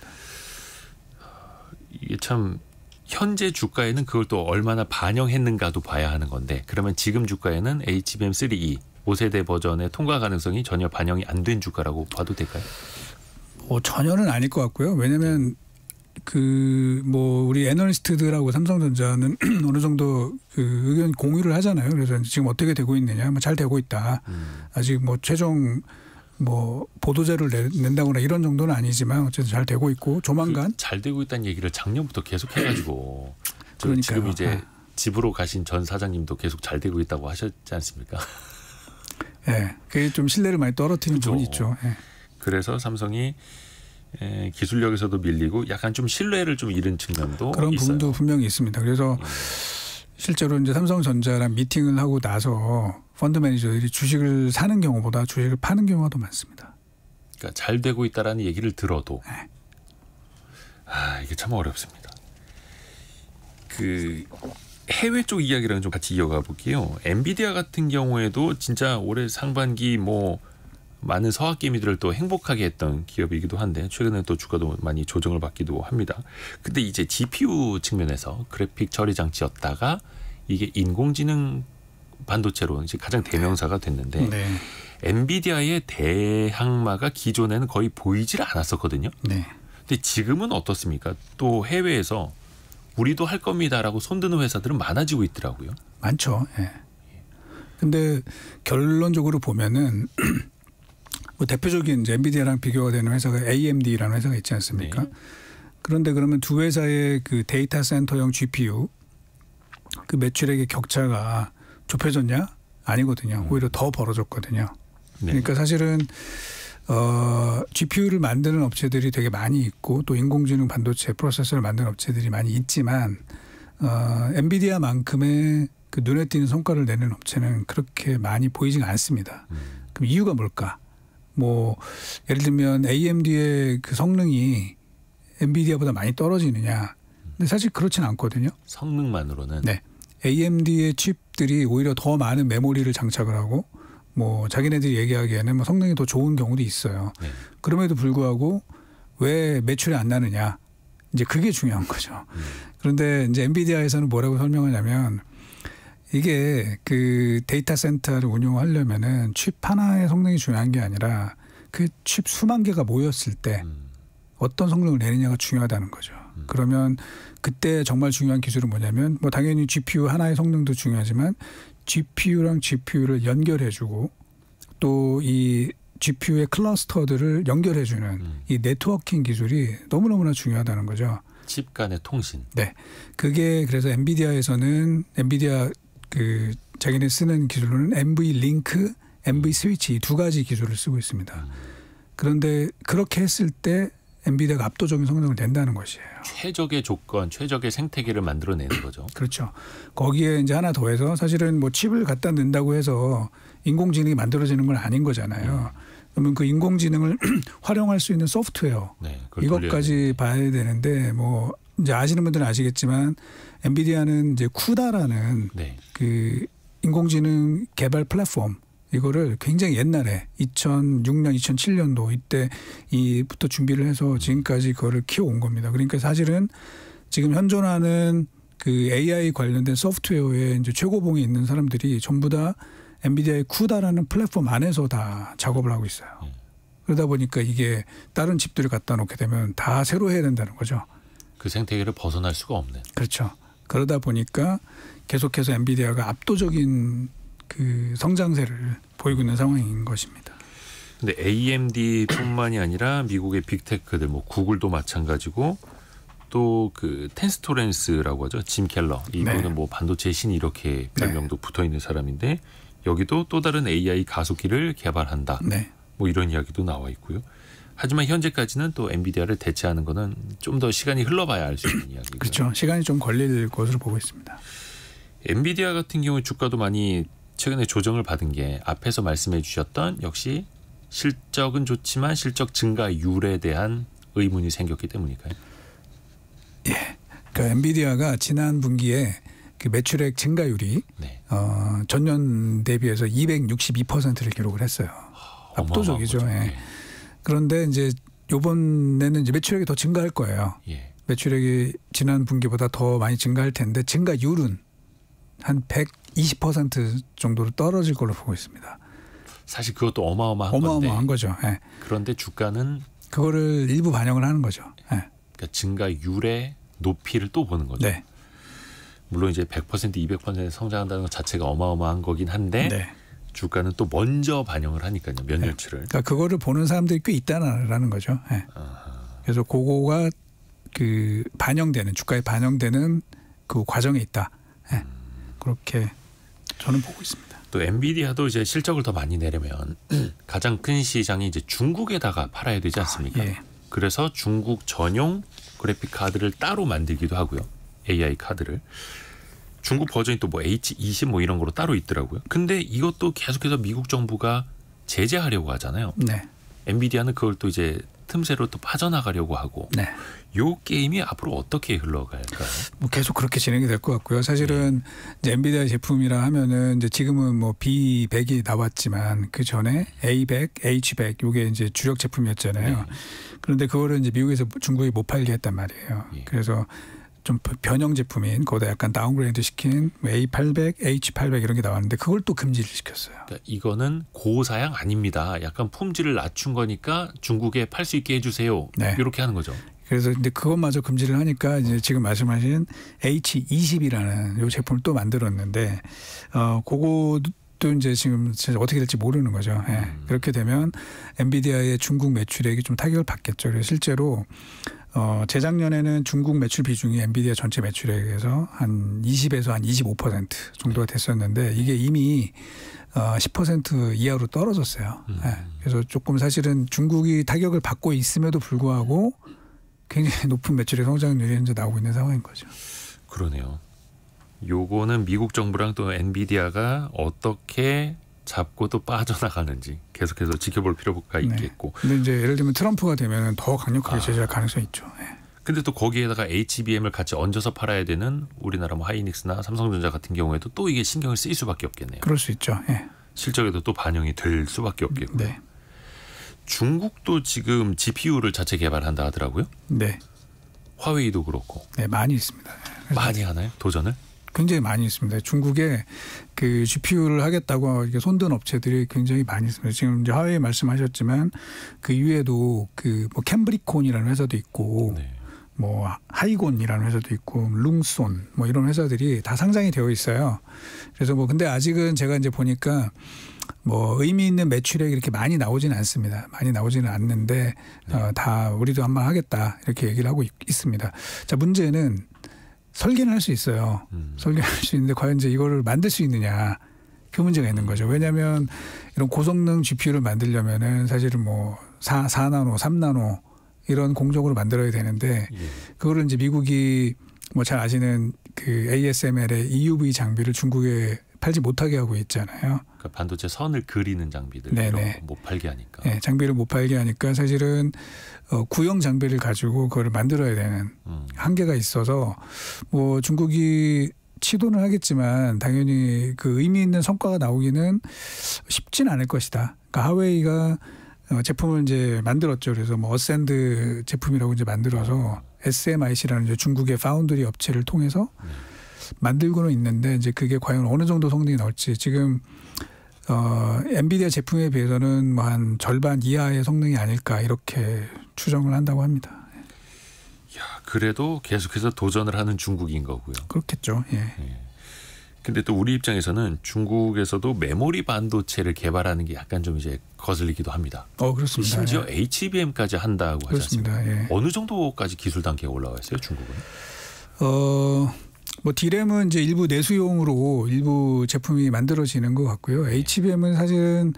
B: 이게 참 현재 주가에는 그걸 또 얼마나 반영했는가도 봐야 하는 건데 그러면 지금 주가에는 HBM3E 5세대 버전의 통과 가능성이 전혀 반영이 안 된 주가라고 봐도 될까요?
C: 전혀는 아닐 것 같고요. 왜냐하면 뭐 우리 애널리스트들하고 삼성전자는 어느 정도 의견 공유를 하잖아요. 그래서 지금 어떻게 되고 있느냐, 뭐 잘 되고 있다. 아직 뭐 최종 뭐 보도자료를 낸다거나 이런 정도는 아니지만 어쨌든 잘 되고 있고 조만간
B: 잘 되고 있다는 얘기를 작년부터 계속 해가지고
C: 그러니까요.
B: 지금 이제 집으로 가신 전 사장님도 계속 잘 되고 있다고 하셨지 않습니까?
C: 예, 그게 좀 신뢰를 많이 떨어뜨리는
B: 그렇죠.
C: 부분이 있죠. 예.
B: 그래서 삼성이 기술력에서도 밀리고 약간 좀 신뢰를 좀 잃은 측면도
C: 그런
B: 있어요.
C: 부분도 분명히 있습니다. 그래서 실제로 이제 삼성전자랑 미팅을 하고 나서 펀드 매니저들이 주식을 사는 경우보다 주식을 파는 경우가 더 많습니다.
B: 그러니까 잘 되고 있다라는 얘기를 들어도
C: 네.
B: 이게 참 어렵습니다. 해외 쪽 이야기랑 좀 같이 이어가 볼게요. 엔비디아 같은 경우에도 진짜 올해 상반기 뭐 많은 서학 개미들을 또 행복하게 했던 기업이기도 한데 최근에 또 주가도 많이 조정을 받기도 합니다. 근데 이제 GPU 측면에서 그래픽 처리 장치였다가 이게 인공지능 반도체로 이제 가장 대명사가 됐는데
C: 네.
B: 엔비디아의 대항마가 기존에는 거의 보이질 않았었거든요.
C: 네.
B: 근데 지금은 어떻습니까? 또 해외에서 우리도 할 겁니다라고 손드는 회사들은 많아지고 있더라고요.
C: 많죠. 예. 근데 결론적으로 보면은 뭐 대표적인 이제 엔비디아랑 비교가 되는 회사가 AMD라는 회사가 있지 않습니까?
B: 네.
C: 그런데 그러면 두 회사의 그 데이터 센터용 GPU 그 매출액의 격차가 좁혀졌냐? 아니거든요. 오히려 더 벌어졌거든요.
B: 네.
C: 그러니까 사실은 GPU를 만드는 업체들이 되게 많이 있고 또 인공지능 반도체 프로세서를 만드는 업체들이 많이 있지만 엔비디아만큼의 그 눈에 띄는 성과를 내는 업체는 그렇게 많이 보이지가 않습니다. 그럼 이유가 뭘까? 뭐 예를 들면 AMD의 그 성능이 엔비디아보다 많이 떨어지느냐? 근데 사실 그렇진 않거든요.
B: 성능만으로는.
C: 네. AMD의 칩들이 오히려 더 많은 메모리를 장착을 하고 뭐 자기네들이 얘기하기에는 뭐 성능이 더 좋은 경우도 있어요.
B: 네.
C: 그럼에도 불구하고 왜 매출이 안 나느냐? 이제 그게 중요한 거죠. 그런데 이제 엔비디아에서는 뭐라고 설명하냐면 이게 그 데이터 센터를 운영하려면은 칩 하나의 성능이 중요한 게 아니라 그 칩 수만 개가 모였을 때 어떤 성능을 내느냐가 중요하다는 거죠. 그러면 그때 정말 중요한 기술은 뭐냐면 뭐 당연히 GPU 하나의 성능도 중요하지만 GPU랑 GPU를 연결해주고 또 이 GPU의 클러스터들을 연결해주는 이 네트워킹 기술이 너무너무나 중요하다는 거죠.
B: 칩 간의 통신.
C: 네, 그게 그래서 엔비디아에서는 엔비디아 그 자기네 쓰는 기술로는 NV 링크, NV 스위치 이 두 가지 기술을 쓰고 있습니다. 그런데 그렇게 했을 때 엔비디아가 압도적인 성능을 낸다는 것이에요.
B: 최적의 조건, 최적의 생태계를 만들어내는 거죠.
C: 그렇죠. 거기에 이제 하나 더해서 사실은 뭐 칩을 갖다 넣는다고 해서 인공지능이 만들어지는 건 아닌 거잖아요. 그러면 그 인공지능을 활용할 수 있는 소프트웨어
B: 네,
C: 이것까지 봐야 되는데 뭐 이제 아시는 분들은 아시겠지만 엔비디아는 이제 쿠다라는
B: 네.
C: 그 인공지능 개발 플랫폼 이거를 굉장히 옛날에 2006년, 2007년도 이때부터 준비를 해서 지금까지 그거를 키워온 겁니다. 그러니까 사실은 지금 현존하는 그 AI 관련된 소프트웨어에 이제 최고봉에 있는 사람들이 전부 다 엔비디아의 쿠다라는 플랫폼 안에서 다 작업을 하고 있어요. 그러다 보니까 이게 다른 칩들을 갖다 놓게 되면 다 새로 해야 된다는 거죠.
B: 그 생태계를 벗어날 수가 없는.
C: 그렇죠. 그러다 보니까 계속해서 엔비디아가 압도적인 그 성장세를 보이고 있는 상황인 것입니다.
B: 근데 AMD뿐만이 아니라 미국의 빅테크들 뭐 구글도 마찬가지고 또 그 텐스토렌스라고 하죠. 짐 켈러. 이분은
C: 네.
B: 뭐 반도체 신 이렇게 별명도 붙어 있는 사람인데 여기도 또 다른 AI 가속기를 개발한다.
C: 네.
B: 뭐 이런 이야기도 나와 있고요. 하지만 현재까지는 또 엔비디아를 대체하는 거는 좀 더 시간이 흘러봐야 알 수 있는 이야기고요.
C: 그렇죠. 시간이 좀 걸릴 것으로 보고 있습니다.
B: 엔비디아 같은 경우 주가도 많이 최근에 조정을 받은 게 앞에서 말씀해 주셨던 역시 실적은 좋지만 실적 증가율에 대한 의문이 생겼기 때문일까요?
C: 예. 그러니까 엔비디아가 지난 분기에 그 매출액 증가율이
B: 네.
C: 전년 대비해서 262%를 기록을 했어요. 압도적이죠.
B: 어마어마한 거죠.
C: 예. 그런데 이제 이번에는 이제 매출액이 더 증가할 거예요.
B: 예.
C: 매출액이 지난 분기보다 더 많이 증가할 텐데 증가율은 한 120% 정도로 떨어질 걸로 보고 있습니다.
B: 사실 그것도 어마어마한
C: 거죠. 예.
B: 그런데 주가는
C: 그거를 일부 반영을 하는 거죠. 예.
B: 그러니까 증가율의 높이를 또 보는 거죠.
C: 네.
B: 물론 이제 100% 200% 성장한다는 것 자체가 어마어마한 거긴 한데
C: 네.
B: 주가는 또 먼저 반영을 하니까요. 연율치를.
C: 그러니까 그거를 보는 사람들이 꽤 있다라는 거죠. 예. 그래서 그거가 그 반영되는 주가에 반영되는 그 과정에 있다. 예. 그렇게 저는 보고 있습니다.
B: 또 엔비디아도 이제 실적을 더 많이 내려면 가장 큰 시장이 이제 중국에다가 팔아야 되지 않습니까?
C: 예.
B: 그래서 중국 전용 그래픽 카드를 따로 만들기도 하고요. AI 카드를. 중국 버전이 또 뭐 H20 뭐 이런 거로 따로 있더라고요. 근데 이것도 계속해서 미국 정부가 제재하려고 하잖아요.
C: 네.
B: 엔비디아는 그걸 또 이제 틈새로 또 빠져나가려고 하고.
C: 네.
B: 요 게임이 앞으로 어떻게 흘러갈까요?
C: 뭐 계속 그렇게 진행이 될 것 같고요. 사실은 이제 엔비디아 제품이라 하면은 이제 지금은 뭐 B100이 나왔지만 그 전에 A100, H100 요게 이제 주력 제품이었잖아요.
B: 네.
C: 그런데 그거를 이제 미국에서 중국이 못 팔게 했단 말이에요.
B: 예.
C: 그래서 좀 변형 제품인 거기다 약간 다운그레이드 시킨 A800, H800 이런 게 나왔는데 그걸 또 금지를 시켰어요.
B: 그러니까 이거는 고사양 아닙니다. 약간 품질을 낮춘 거니까 중국에 팔 수 있게 해주세요.
C: 네.
B: 이렇게 하는 거죠.
C: 그래서 근데 그것마저 금지를 하니까 이제 지금 말씀하신 H20이라는 요 제품을 또 만들었는데 그것도 이제 지금 어떻게 될지 모르는 거죠. 예. 그렇게 되면 엔비디아의 중국 매출액이 좀 타격을 받겠죠. 그래서 실제로 재작년에는 중국 매출 비중이 엔비디아 전체 매출액에서 한 20에서 한 25% 정도가 됐었는데 이게 이미 10% 이하로 떨어졌어요. 예. 그래서 조금 사실은 중국이 타격을 받고 있음에도 불구하고 굉장히 높은 매출의 성장률이 현재 나오고 있는 상황인 거죠.
B: 그러네요. 요거는 미국 정부랑 또 엔비디아가 어떻게 잡고 또 빠져나가는지 계속해서 지켜볼 필요가 있겠고.
C: 근데 이제 예를 들면 트럼프가 되면 더 강력하게 제재할 가능성이 있죠. 네.
B: 근데 또 거기에다가 HBM을 같이 얹어서 팔아야 되는 우리나라 뭐 하이닉스나 삼성전자 같은 경우에도 또 이게 신경을 쓸 수밖에 없겠네요.
C: 그럴 수 있죠. 네.
B: 실적에도 또 반영이 될 수밖에 없겠고.
C: 네.
B: 중국도 지금 GPU를 자체 개발한다 하더라고요.
C: 네.
B: 화웨이도 그렇고.
C: 네, 많이 있습니다.
B: 많이 하나요? 도전을?
C: 굉장히 많이 있습니다. 중국에 그 GPU를 하겠다고 이렇게 손든 업체들이 굉장히 많이 있습니다. 지금 이제 화웨이 말씀하셨지만 그 이외에도 그 뭐 캠브리콘이라는 회사도 있고
B: 네.
C: 뭐 하이곤이라는 회사도 있고 룽손 뭐 이런 회사들이 다 상장이 되어 있어요. 그래서 뭐 근데 아직은 제가 이제 보니까 뭐 의미 있는 매출액이 이렇게 많이 나오지는 않습니다. 많이 나오지는 않는데 다 우리도 한번 하겠다 이렇게 얘기를 하고 있습니다. 자, 문제는 설계는 할 수 있어요. 설계할 수 있는데 과연 이제 이거를 만들 수 있느냐 그 문제가 있는 거죠. 왜냐하면 이런 고성능 GPU를 만들려면은 사실은 뭐 4나노, 3나노 이런 공정으로 만들어야 되는데 그거를 이제 미국이 뭐 잘 아시는 그 ASML의 EUV 장비를 중국에 팔지 못하게 하고 있잖아요.
B: 그러니까 반도체 선을 그리는 장비들
C: 네네.
B: 이런 거 못 팔게 하니까.
C: 네, 장비를 못 팔게 하니까 사실은 구형 장비를 가지고 그걸 만들어야 되는 한계가 있어서 뭐 중국이 시도는 하겠지만 당연히 그 의미 있는 성과가 나오기는 쉽진 않을 것이다. 그러니까 하웨이가 제품을 이제 만들었죠. 그래서 뭐 어센드 제품이라고 이제 만들어서 SMIC라는 이제 중국의 파운드리 업체를 통해서 만들고는 있는데 이제 그게 과연 어느 정도 성능이 나올지 지금 엔비디아 제품에 비해서는 뭐 한 절반 이하의 성능이 아닐까 이렇게 추정을 한다고 합니다.
B: 야, 그래도 계속해서 도전을 하는 중국인 거고요.
C: 그렇겠죠. 예.
B: 예. 근데 또 우리 입장에서는 중국에서도 메모리 반도체를 개발하는 게 약간 좀 이제 거슬리기도 합니다.
C: 그렇습니다.
B: 심지어
C: 예.
B: HBM까지 한다고 하지
C: 그렇습니다.
B: 않습니까?
C: 예.
B: 어느 정도까지 기술 단계에 올라와 있어요, 중국은?
C: 뭐 D램은 이제 일부 내수용으로 일부 제품이 만들어지는 것 같고요. HBM은 사실은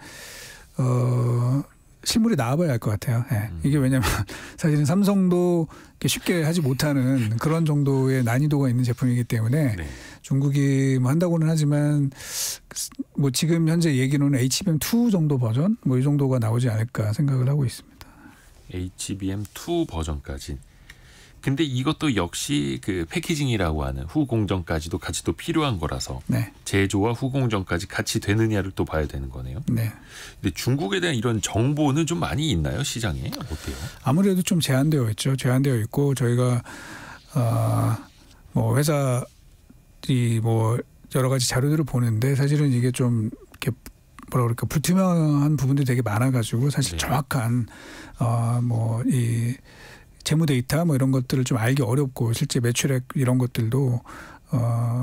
C: 실물이 나와봐야 할 것 같아요. 예. 이게 왜냐하면 사실은 삼성도 쉽게 하지 못하는 그런 정도의 난이도가 있는 제품이기 때문에
B: 네.
C: 중국이 뭐 한다고는 하지만 뭐 지금 현재 얘기로는 HBM2 정도 버전 뭐 이 정도가 나오지 않을까 생각을 하고 있습니다.
B: HBM2 버전까지. 근데 이것도 역시 그 패키징이라고 하는 후공정까지도 같이 또 필요한 거라서
C: 네.
B: 제조와 후공정까지 같이 되느냐를 또 봐야 되는 거네요.
C: 네.
B: 근데 중국에 대한 이런 정보는 좀 많이 있나요? 시장에 어때요?
C: 아무래도 좀 제한되어 있죠. 제한되어 있고 저희가 뭐 회사들이 뭐 여러 가지 자료들을 보는데 사실은 이게 좀 이렇게 뭐라 그럴까 불투명한 부분들이 되게 많아가지고 사실
B: 네.
C: 정확한 뭐 이 재무 데이터 뭐 이런 것들을 좀 알기 어렵고 실제 매출액 이런 것들도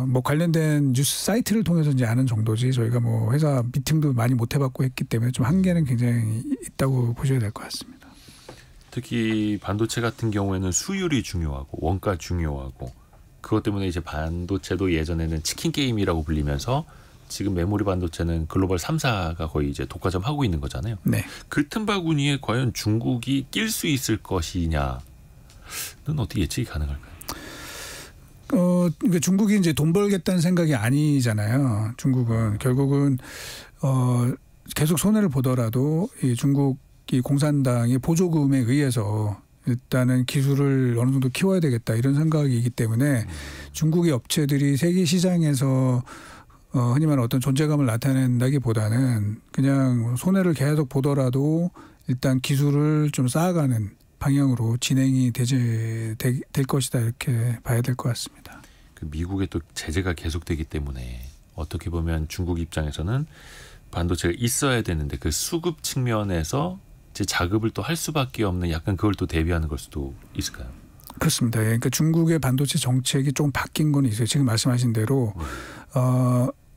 C: 뭐 관련된 뉴스 사이트를 통해서 이제 아는 정도지 저희가 뭐 회사 미팅도 많이 못 해봤고 했기 때문에 좀 한계는 굉장히 있다고 보셔야 될 것 같습니다.
B: 특히 반도체 같은 경우에는 수율이 중요하고 원가 중요하고 그것 때문에 이제 반도체도 예전에는 치킨 게임이라고 불리면서 지금 메모리 반도체는 글로벌 3사가 거의 이제 독과점 하고 있는 거잖아요.
C: 네.
B: 그 틈바구니에 과연 중국이 낄 수 있을 것이냐는 어떻게 예측이 가능할까요?
C: 그러니까 중국이 이제 돈 벌겠다는 생각이 아니잖아요. 중국은 결국은 계속 손해를 보더라도 이 중국 이 공산당의 보조금에 의해서 일단은 기술을 어느 정도 키워야 되겠다 이런 생각이기 때문에 중국의 업체들이 세계 시장에서 흔히 말하는 어떤 존재감을 나타낸다기보다는 그냥 손해를 계속 보더라도 일단 기술을 좀 쌓아가는 방향으로 진행이 될 것이다 이렇게 봐야 될 것 같습니다.
B: 그 미국의 또 제재가 계속되기 때문에 어떻게 보면 중국 입장에서는 반도체가 있어야 되는데 그 수급 측면에서 이제 자급을 또 할 수밖에 없는 약간 그걸 또 대비하는 걸 수도 있을까요?
C: 그렇습니다. 그러니까 중국의 반도체 정책이 좀 바뀐 건 있어요. 지금 말씀하신 대로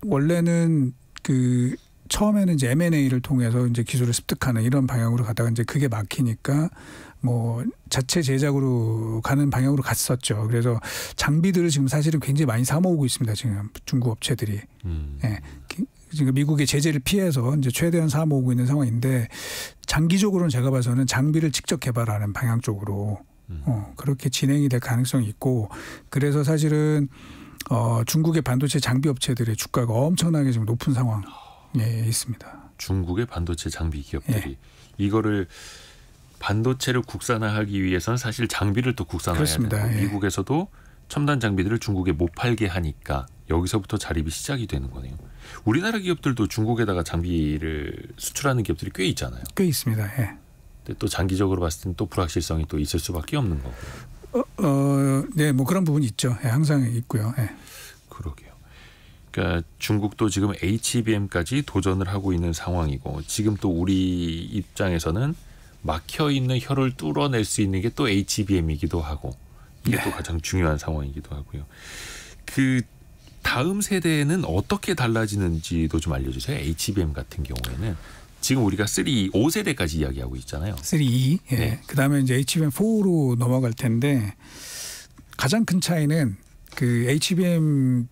C: 원래는 그 처음에는 이제 M&A를 통해서 이제 기술을 습득하는 이런 방향으로 가다가 이제 그게 막히니까 뭐 자체 제작으로 가는 방향으로 갔었죠. 그래서 장비들을 지금 사실은 굉장히 많이 사 모으고 있습니다. 지금 중국 업체들이. 예. 지금 미국의 제재를 피해서 이제 최대한 사 모으고 있는 상황인데 장기적으로는 제가 봐서는 장비를 직접 개발하는 방향 쪽으로 그렇게 진행이 될 가능성이 있고 그래서 사실은 중국의 반도체 장비 업체들의 주가가 엄청나게 지금 높은 상황에 있습니다.
B: 중국의 반도체 장비 기업들이
C: 예.
B: 이거를 반도체를 국산화하기 위해서는 사실 장비를 또 국산화해야
C: 그렇습니다.
B: 되고
C: 예.
B: 미국에서도 첨단 장비들을 중국에 못 팔게 하니까 여기서부터 자립이 시작이 되는 거네요. 우리나라 기업들도 중국에다가 장비를 수출하는 기업들이 꽤 있잖아요.
C: 꽤 있습니다. 예.
B: 근데 또 장기적으로 봤을 때는 또 불확실성이 또 있을 수밖에 없는 거고요.
C: 네, 뭐 그런 부분이 있죠. 예, 항상 있고요. 예.
B: 그러게요. 그러니까 중국도 지금 HBM까지 도전을 하고 있는 상황이고 지금 또 우리 입장에서는 막혀 있는 혀를 뚫어낼 수 있는 게 또 HBM이기도 하고 이게 또 가장 중요한 상황이기도 하고요. 그 다음 세대는 어떻게 달라지는지도 좀 알려주세요. HBM 같은 경우에는 지금 우리가 5세대까지 이야기하고 있잖아요.
C: 3E. 예.
B: 네.
C: 그다음에 이제 HBM4로 넘어갈 텐데 가장 큰 차이는 그 HBM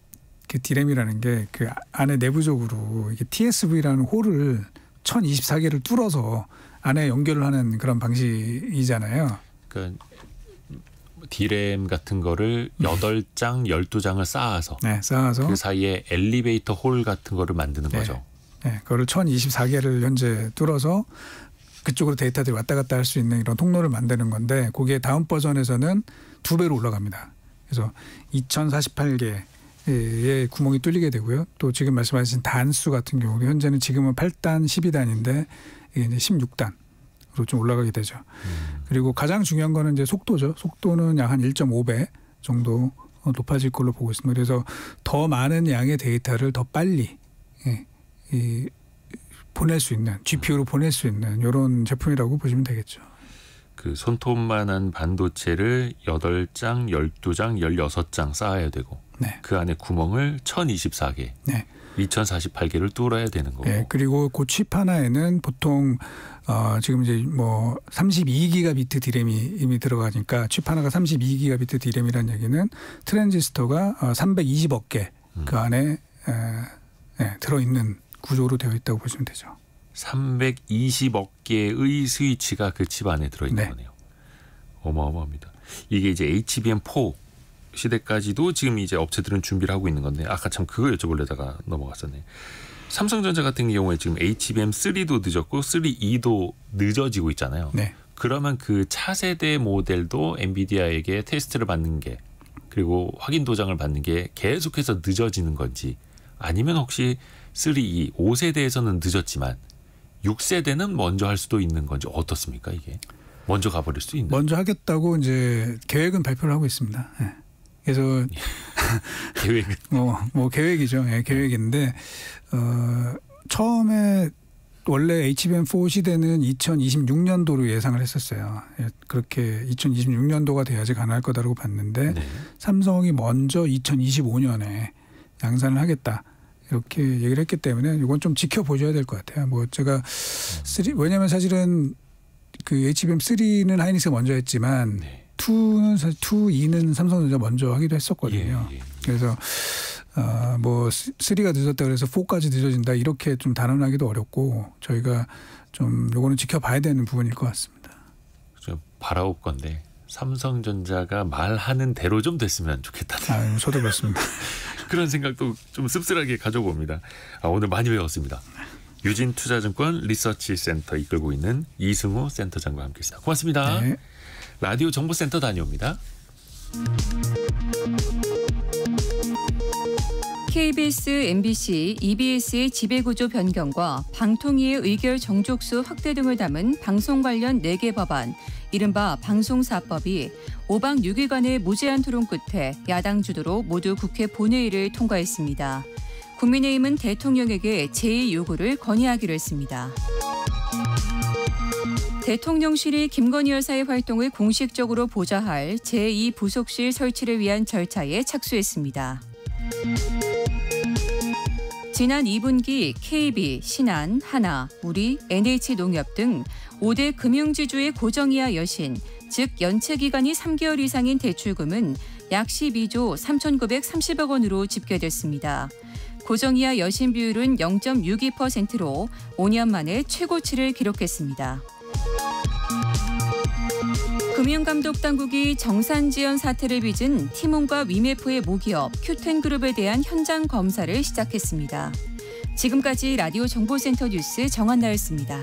C: 그 D램이라는 게 그 안에 내부적으로 이게 TSV라는 홀을 1024개를 뚫어서 안에 연결을 하는 그런 방식이잖아요.
B: 그러니까 D램 같은 거를 8장, 12장을 쌓아서
C: 네, 쌓아서
B: 그 사이에 엘리베이터 홀 같은 거를 만드는 거죠.
C: 네, 그거를 1024개를 현재 뚫어서 그쪽으로 데이터들이 왔다 갔다 할 수 있는 이런 통로를 만드는 건데 그게 다음 버전에서는 2배로 올라갑니다. 그래서 2048개의 구멍이 뚫리게 되고요. 또 지금 말씀하신 단수 같은 경우도 현재는 지금은 8단, 12단인데 이게 이제 16단으로 좀 올라가게 되죠. 그리고 가장 중요한 거는 이제 속도죠. 속도는 약 한 1.5배 정도 높아질 걸로 보고 있습니다. 그래서 더 많은 양의 데이터를 더 빨리 보낼 수 있는 GPU로 보낼 수 있는 이런 제품이라고 보시면 되겠죠.
B: 그 손톱만한 반도체를 8장, 12장, 16장 쌓아야 되고
C: 네.
B: 그 안에 구멍을 1024개,
C: 네.
B: 2048개를 뚫어야 되는 거고.
C: 네. 그리고 그 칩 하나에는 보통 지금 이제 뭐 32기가비트 D램이 이미 들어가니까 칩 하나가 32기가비트 D램이라는 얘기는 트랜지스터가 320억 개 그 안에 들어있는 구조로 되어 있다고 보시면 되죠.
B: 320억 개의 스위치가 그 칩 안에 들어있는
C: 네.
B: 거네요. 어마어마합니다. 이게 이제 HBM4 시대까지도 지금 이제 업체들은 준비를 하고 있는 건데 아까 참 그거 여쭤보려다가 넘어갔었네. 삼성전자 같은 경우에 지금 HBM3도 늦었고 3E도 늦어지고 있잖아요.
C: 네.
B: 그러면 그 차세대 모델도 엔비디아에게 테스트를 받는 게 그리고 확인 도장을 받는 게 계속해서 늦어지는 건지 아니면 혹시 3E 5세대에서는 늦었지만 6세대는 먼저 할 수도 있는 건지 어떻습니까 이게? 먼저 가버릴 수 있는.
C: 먼저 하겠다고 이제 계획은 발표를 하고 있습니다. 예. 그래서
B: 계획은
C: 뭐 계획이죠. 예, 계획인데 처음에 원래 HBM4 시대는 2026년도로 예상을 했었어요. 예, 그렇게 2026년도가 돼야지 가능할 거다라고 봤는데
B: 네.
C: 삼성이 먼저 2025년에 양산을 하겠다. 이렇게 얘기를 했기 때문에 이건 좀 지켜보셔야 될 것 같아요. 뭐 제가 왜냐하면 사실은 그 HBM3는 하이닉스가 먼저 했지만
B: 네.
C: 2는 삼성전자 먼저 하기도 했었거든요.
B: 예.
C: 그래서 뭐 3가 늦었다 그래서 4까지 늦어진다 이렇게 좀 단언하기도 어렵고 저희가 좀 요거는 지켜봐야 되는 부분일 것 같습니다.
B: 좀 바라올 건데 삼성전자가 말하는 대로 좀 됐으면 좋겠다는
C: 저도 그렇습니다.
B: 그런 생각도 좀 씁쓸하게 가져봅니다. 오늘 많이 배웠습니다. 유진투자증권 리서치센터 이끌고 있는 이승우 센터장과 함께했습니다. 고맙습니다.
C: 네.
B: 라디오 정보센터 다녀옵니다.
A: KBS, MBC, EBS의 지배구조 변경과 방통위의 의결 정족수 확대 등을 담은 방송 관련 4개 법안, 이른바 방송사법이 5박 6일간의 무제한 토론 끝에 야당 주도로 모두 국회 본회의를 통과했습니다. 국민의힘은 대통령에게 제2 요구를 건의하기로 했습니다. 대통령실이 김건희 여사의 활동을 공식적으로 보좌할 제2부속실 설치를 위한 절차에 착수했습니다. 지난 2분기 KB, 신한, 하나, 우리, NH농협 등 5대 금융지주의 고정이하 여신, 즉 연체기간이 3개월 이상인 대출금은 약 12조 3,930억 원으로 집계됐습니다. 고정이하 여신 비율은 0.62%로 5년 만에 최고치를 기록했습니다. 금융감독당국이 정산지연 사태를 빚은 티몬과 위메프의 모기업 큐텐그룹에 대한 현장 검사를 시작했습니다. 지금까지 라디오 정보센터 뉴스 정한나였습니다.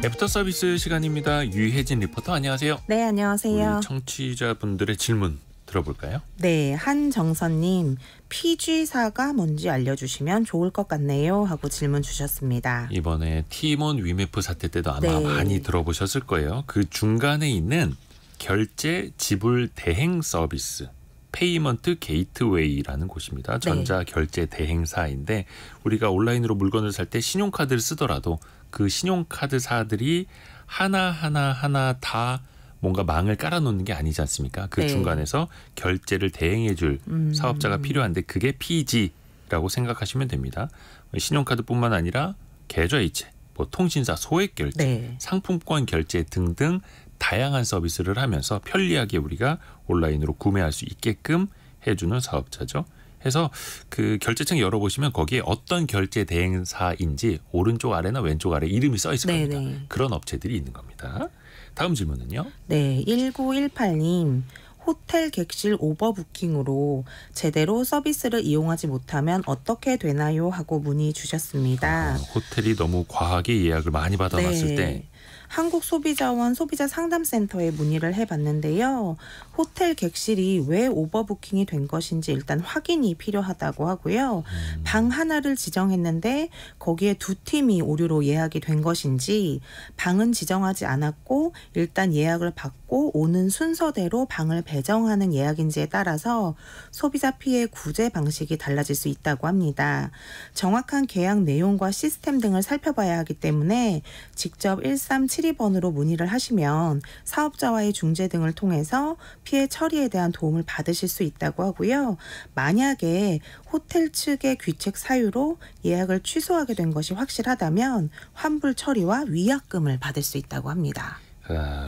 B: 애프터 서비스 시간입니다. 유혜진 리포터 안녕하세요.
D: 네, 안녕하세요.
B: 우리 청취자분들의 질문 들어볼까요?
D: 네, 한정선님, PG사가 뭔지 알려주시면 좋을 것 같네요 하고 질문 주셨습니다.
B: 이번에 티몬 위메프 사태 때도 아마
D: 네.
B: 많이 들어보셨을 거예요. 그 중간에 있는 결제 지불 대행 서비스 페이먼트 게이트웨이라는 곳입니다. 전자 결제 대행사인데 우리가 온라인으로 물건을 살 때 신용카드를 쓰더라도 그 신용카드사들이 하나 다 뭔가 망을 깔아놓는 게 아니지 않습니까? 그
D: 네.
B: 중간에서 결제를 대행해줄 사업자가 필요한데 그게 PG라고 생각하시면 됩니다. 신용카드뿐만 아니라 계좌이체, 뭐 통신사 소액 결제,
D: 네.
B: 상품권 결제 등등 다양한 서비스를 하면서 편리하게 우리가 온라인으로 구매할 수 있게끔 해주는 사업자죠. 해서 그 결제창 열어보시면 거기에 어떤 결제 대행사인지 오른쪽 아래나 왼쪽 아래 이름이 써 있을
D: 네네.
B: 겁니다. 그런 업체들이 있는 겁니다. 다음 질문은요.
D: 네, 1918님. 호텔 객실 오버부킹으로 제대로 서비스를 이용하지 못하면 어떻게 되나요? 하고 문의 주셨습니다.
B: 호텔이 너무 과하게 예약을 많이 받아놨을 때
D: 한국소비자원 소비자상담센터에 문의를 해봤는데요. 호텔 객실이 왜 오버부킹이 된 것인지 일단 확인이 필요하다고 하고요. 방 하나를 지정했는데 거기에 2팀이 오류로 예약이 된 것인지 방은 지정하지 않았고 일단 예약을 받고 오는 순서대로 방을 배정하는 예약인지에 따라서 소비자 피해 구제 방식이 달라질 수 있다고 합니다. 정확한 계약 내용과 시스템 등을 살펴봐야 하기 때문에 직접 1372번으로 문의를 하시면 사업자와의 중재 등을 통해서 피해 처리에 대한 도움을 받으실 수 있다고 하고요. 만약에 호텔 측의 귀책 사유로 예약을 취소하게 된 것이 확실하다면 환불 처리와 위약금을 받을 수 있다고 합니다.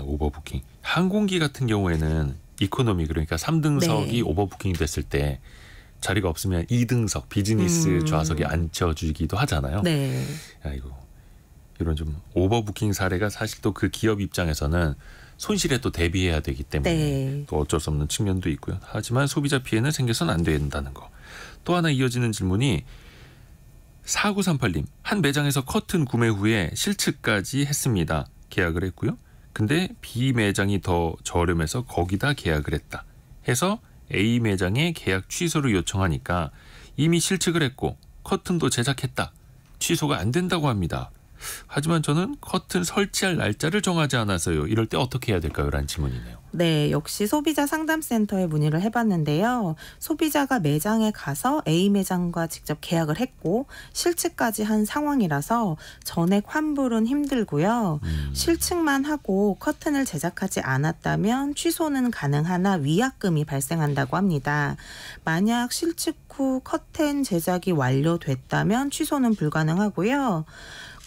B: 오버부킹. 항공기 같은 경우에는 이코노미 그러니까 3등석이
D: 네.
B: 오버부킹이 됐을 때 자리가 없으면 2등석 비즈니스 좌석에 앉혀주기도 하잖아요.
D: 네.
B: 아이고, 이런 좀 오버부킹 사례가 사실 또 그 기업 입장에서는 손실에 또 대비해야 되기 때문에
D: 네.
B: 또 어쩔 수 없는 측면도 있고요. 하지만 소비자 피해는 생겨서는 안 된다는 거. 또 하나 이어지는 질문이 4938님. 한 매장에서 커튼 구매 후에 실측까지 했습니다. 계약을 했고요. 근데 B 매장이 더 저렴해서 거기다 계약을 했다. 해서 A 매장에 계약 취소를 요청하니까 이미 실측을 했고 커튼도 제작했다. 취소가 안 된다고 합니다. 하지만 저는 커튼 설치할 날짜를 정하지 않아서요. 이럴 때 어떻게 해야 될까요? 라는 질문이네요.
D: 네, 역시 소비자 상담센터에 문의를 해봤는데요. 소비자가 매장에 가서 A 매장과 직접 계약을 했고 실측까지 한 상황이라서 전액 환불은 힘들고요. 실측만 하고 커튼을 제작하지 않았다면 취소는 가능하나 위약금이 발생한다고 합니다. 만약 실측 후 커튼 제작이 완료됐다면 취소는 불가능하고요.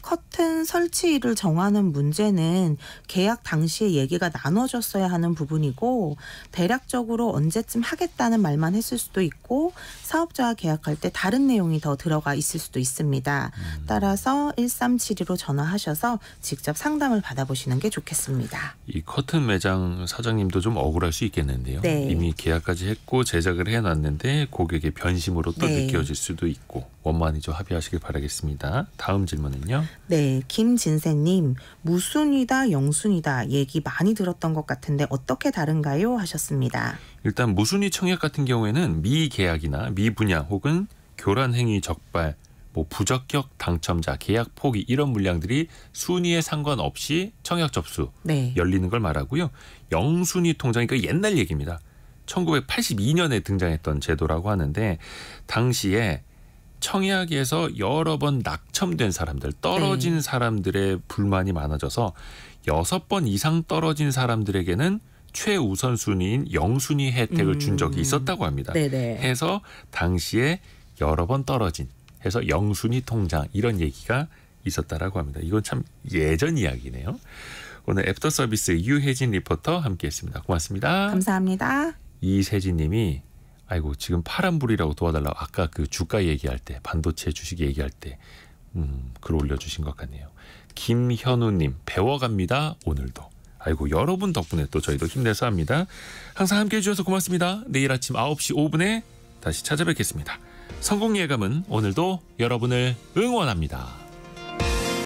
D: 커튼 설치일을 정하는 문제는 계약 당시에 얘기가 나눠졌어야 하는 부분이고 대략적으로 언제쯤 하겠다는 말만 했을 수도 있고 사업자와 계약할 때 다른 내용이 더 들어가 있을 수도 있습니다. 따라서 1372로 전화하셔서 직접 상담을 받아보시는 게 좋겠습니다.
B: 이 커튼 매장 사장님도 좀 억울할 수 있겠는데요.
D: 네.
B: 이미 계약까지 했고 제작을 해놨는데 고객의 변심으로 또
D: 네.
B: 느껴질 수도 있고 원만히 좀 합의하시길 바라겠습니다. 다음 질문은요.
D: 네, 김진세님, 무순위다 영순위다 얘기 많이 들었던 것 같은데 어떻게 다른가요? 하셨습니다.
B: 일단 무순위 청약 같은 경우에는 미계약이나 미분양 혹은 교란행위 적발, 부적격 당첨자, 계약 포기 이런 물량들이 순위에 상관없이 청약 접수
D: 네.
B: 열리는 걸 말하고요. 영순위 통장이 그 옛날 얘기입니다. 1982년에 등장했던 제도라고 하는데 당시에 청약에서 여러 번 낙첨된 사람들, 떨어진
D: 네.
B: 사람들의 불만이 많아져서 6번 이상 떨어진 사람들에게는 최우선 순위인 영순위 혜택을 준 적이 있었다고 합니다.
D: 네네.
B: 해서 당시에 여러 번 떨어진 해서 영순위 통장 이런 얘기가 있었다라고 합니다. 이건 참 예전 이야기네요. 오늘 애프터 서비스 유혜진 리포터 함께했습니다. 고맙습니다.
D: 감사합니다.
B: 이세진 님이 아이고 지금 파란불이라고 도와달라고 아까 그 주가 얘기할 때 반도체 주식 얘기할 때 글 올려주신 것 같네요. 김현우님 배워갑니다. 오늘도. 아이고 여러분 덕분에 또 저희도 힘내서 합니다. 항상 함께해 주셔서 고맙습니다. 내일 아침 9시 5분에 다시 찾아뵙겠습니다. 성공 예감은 오늘도 여러분을 응원합니다.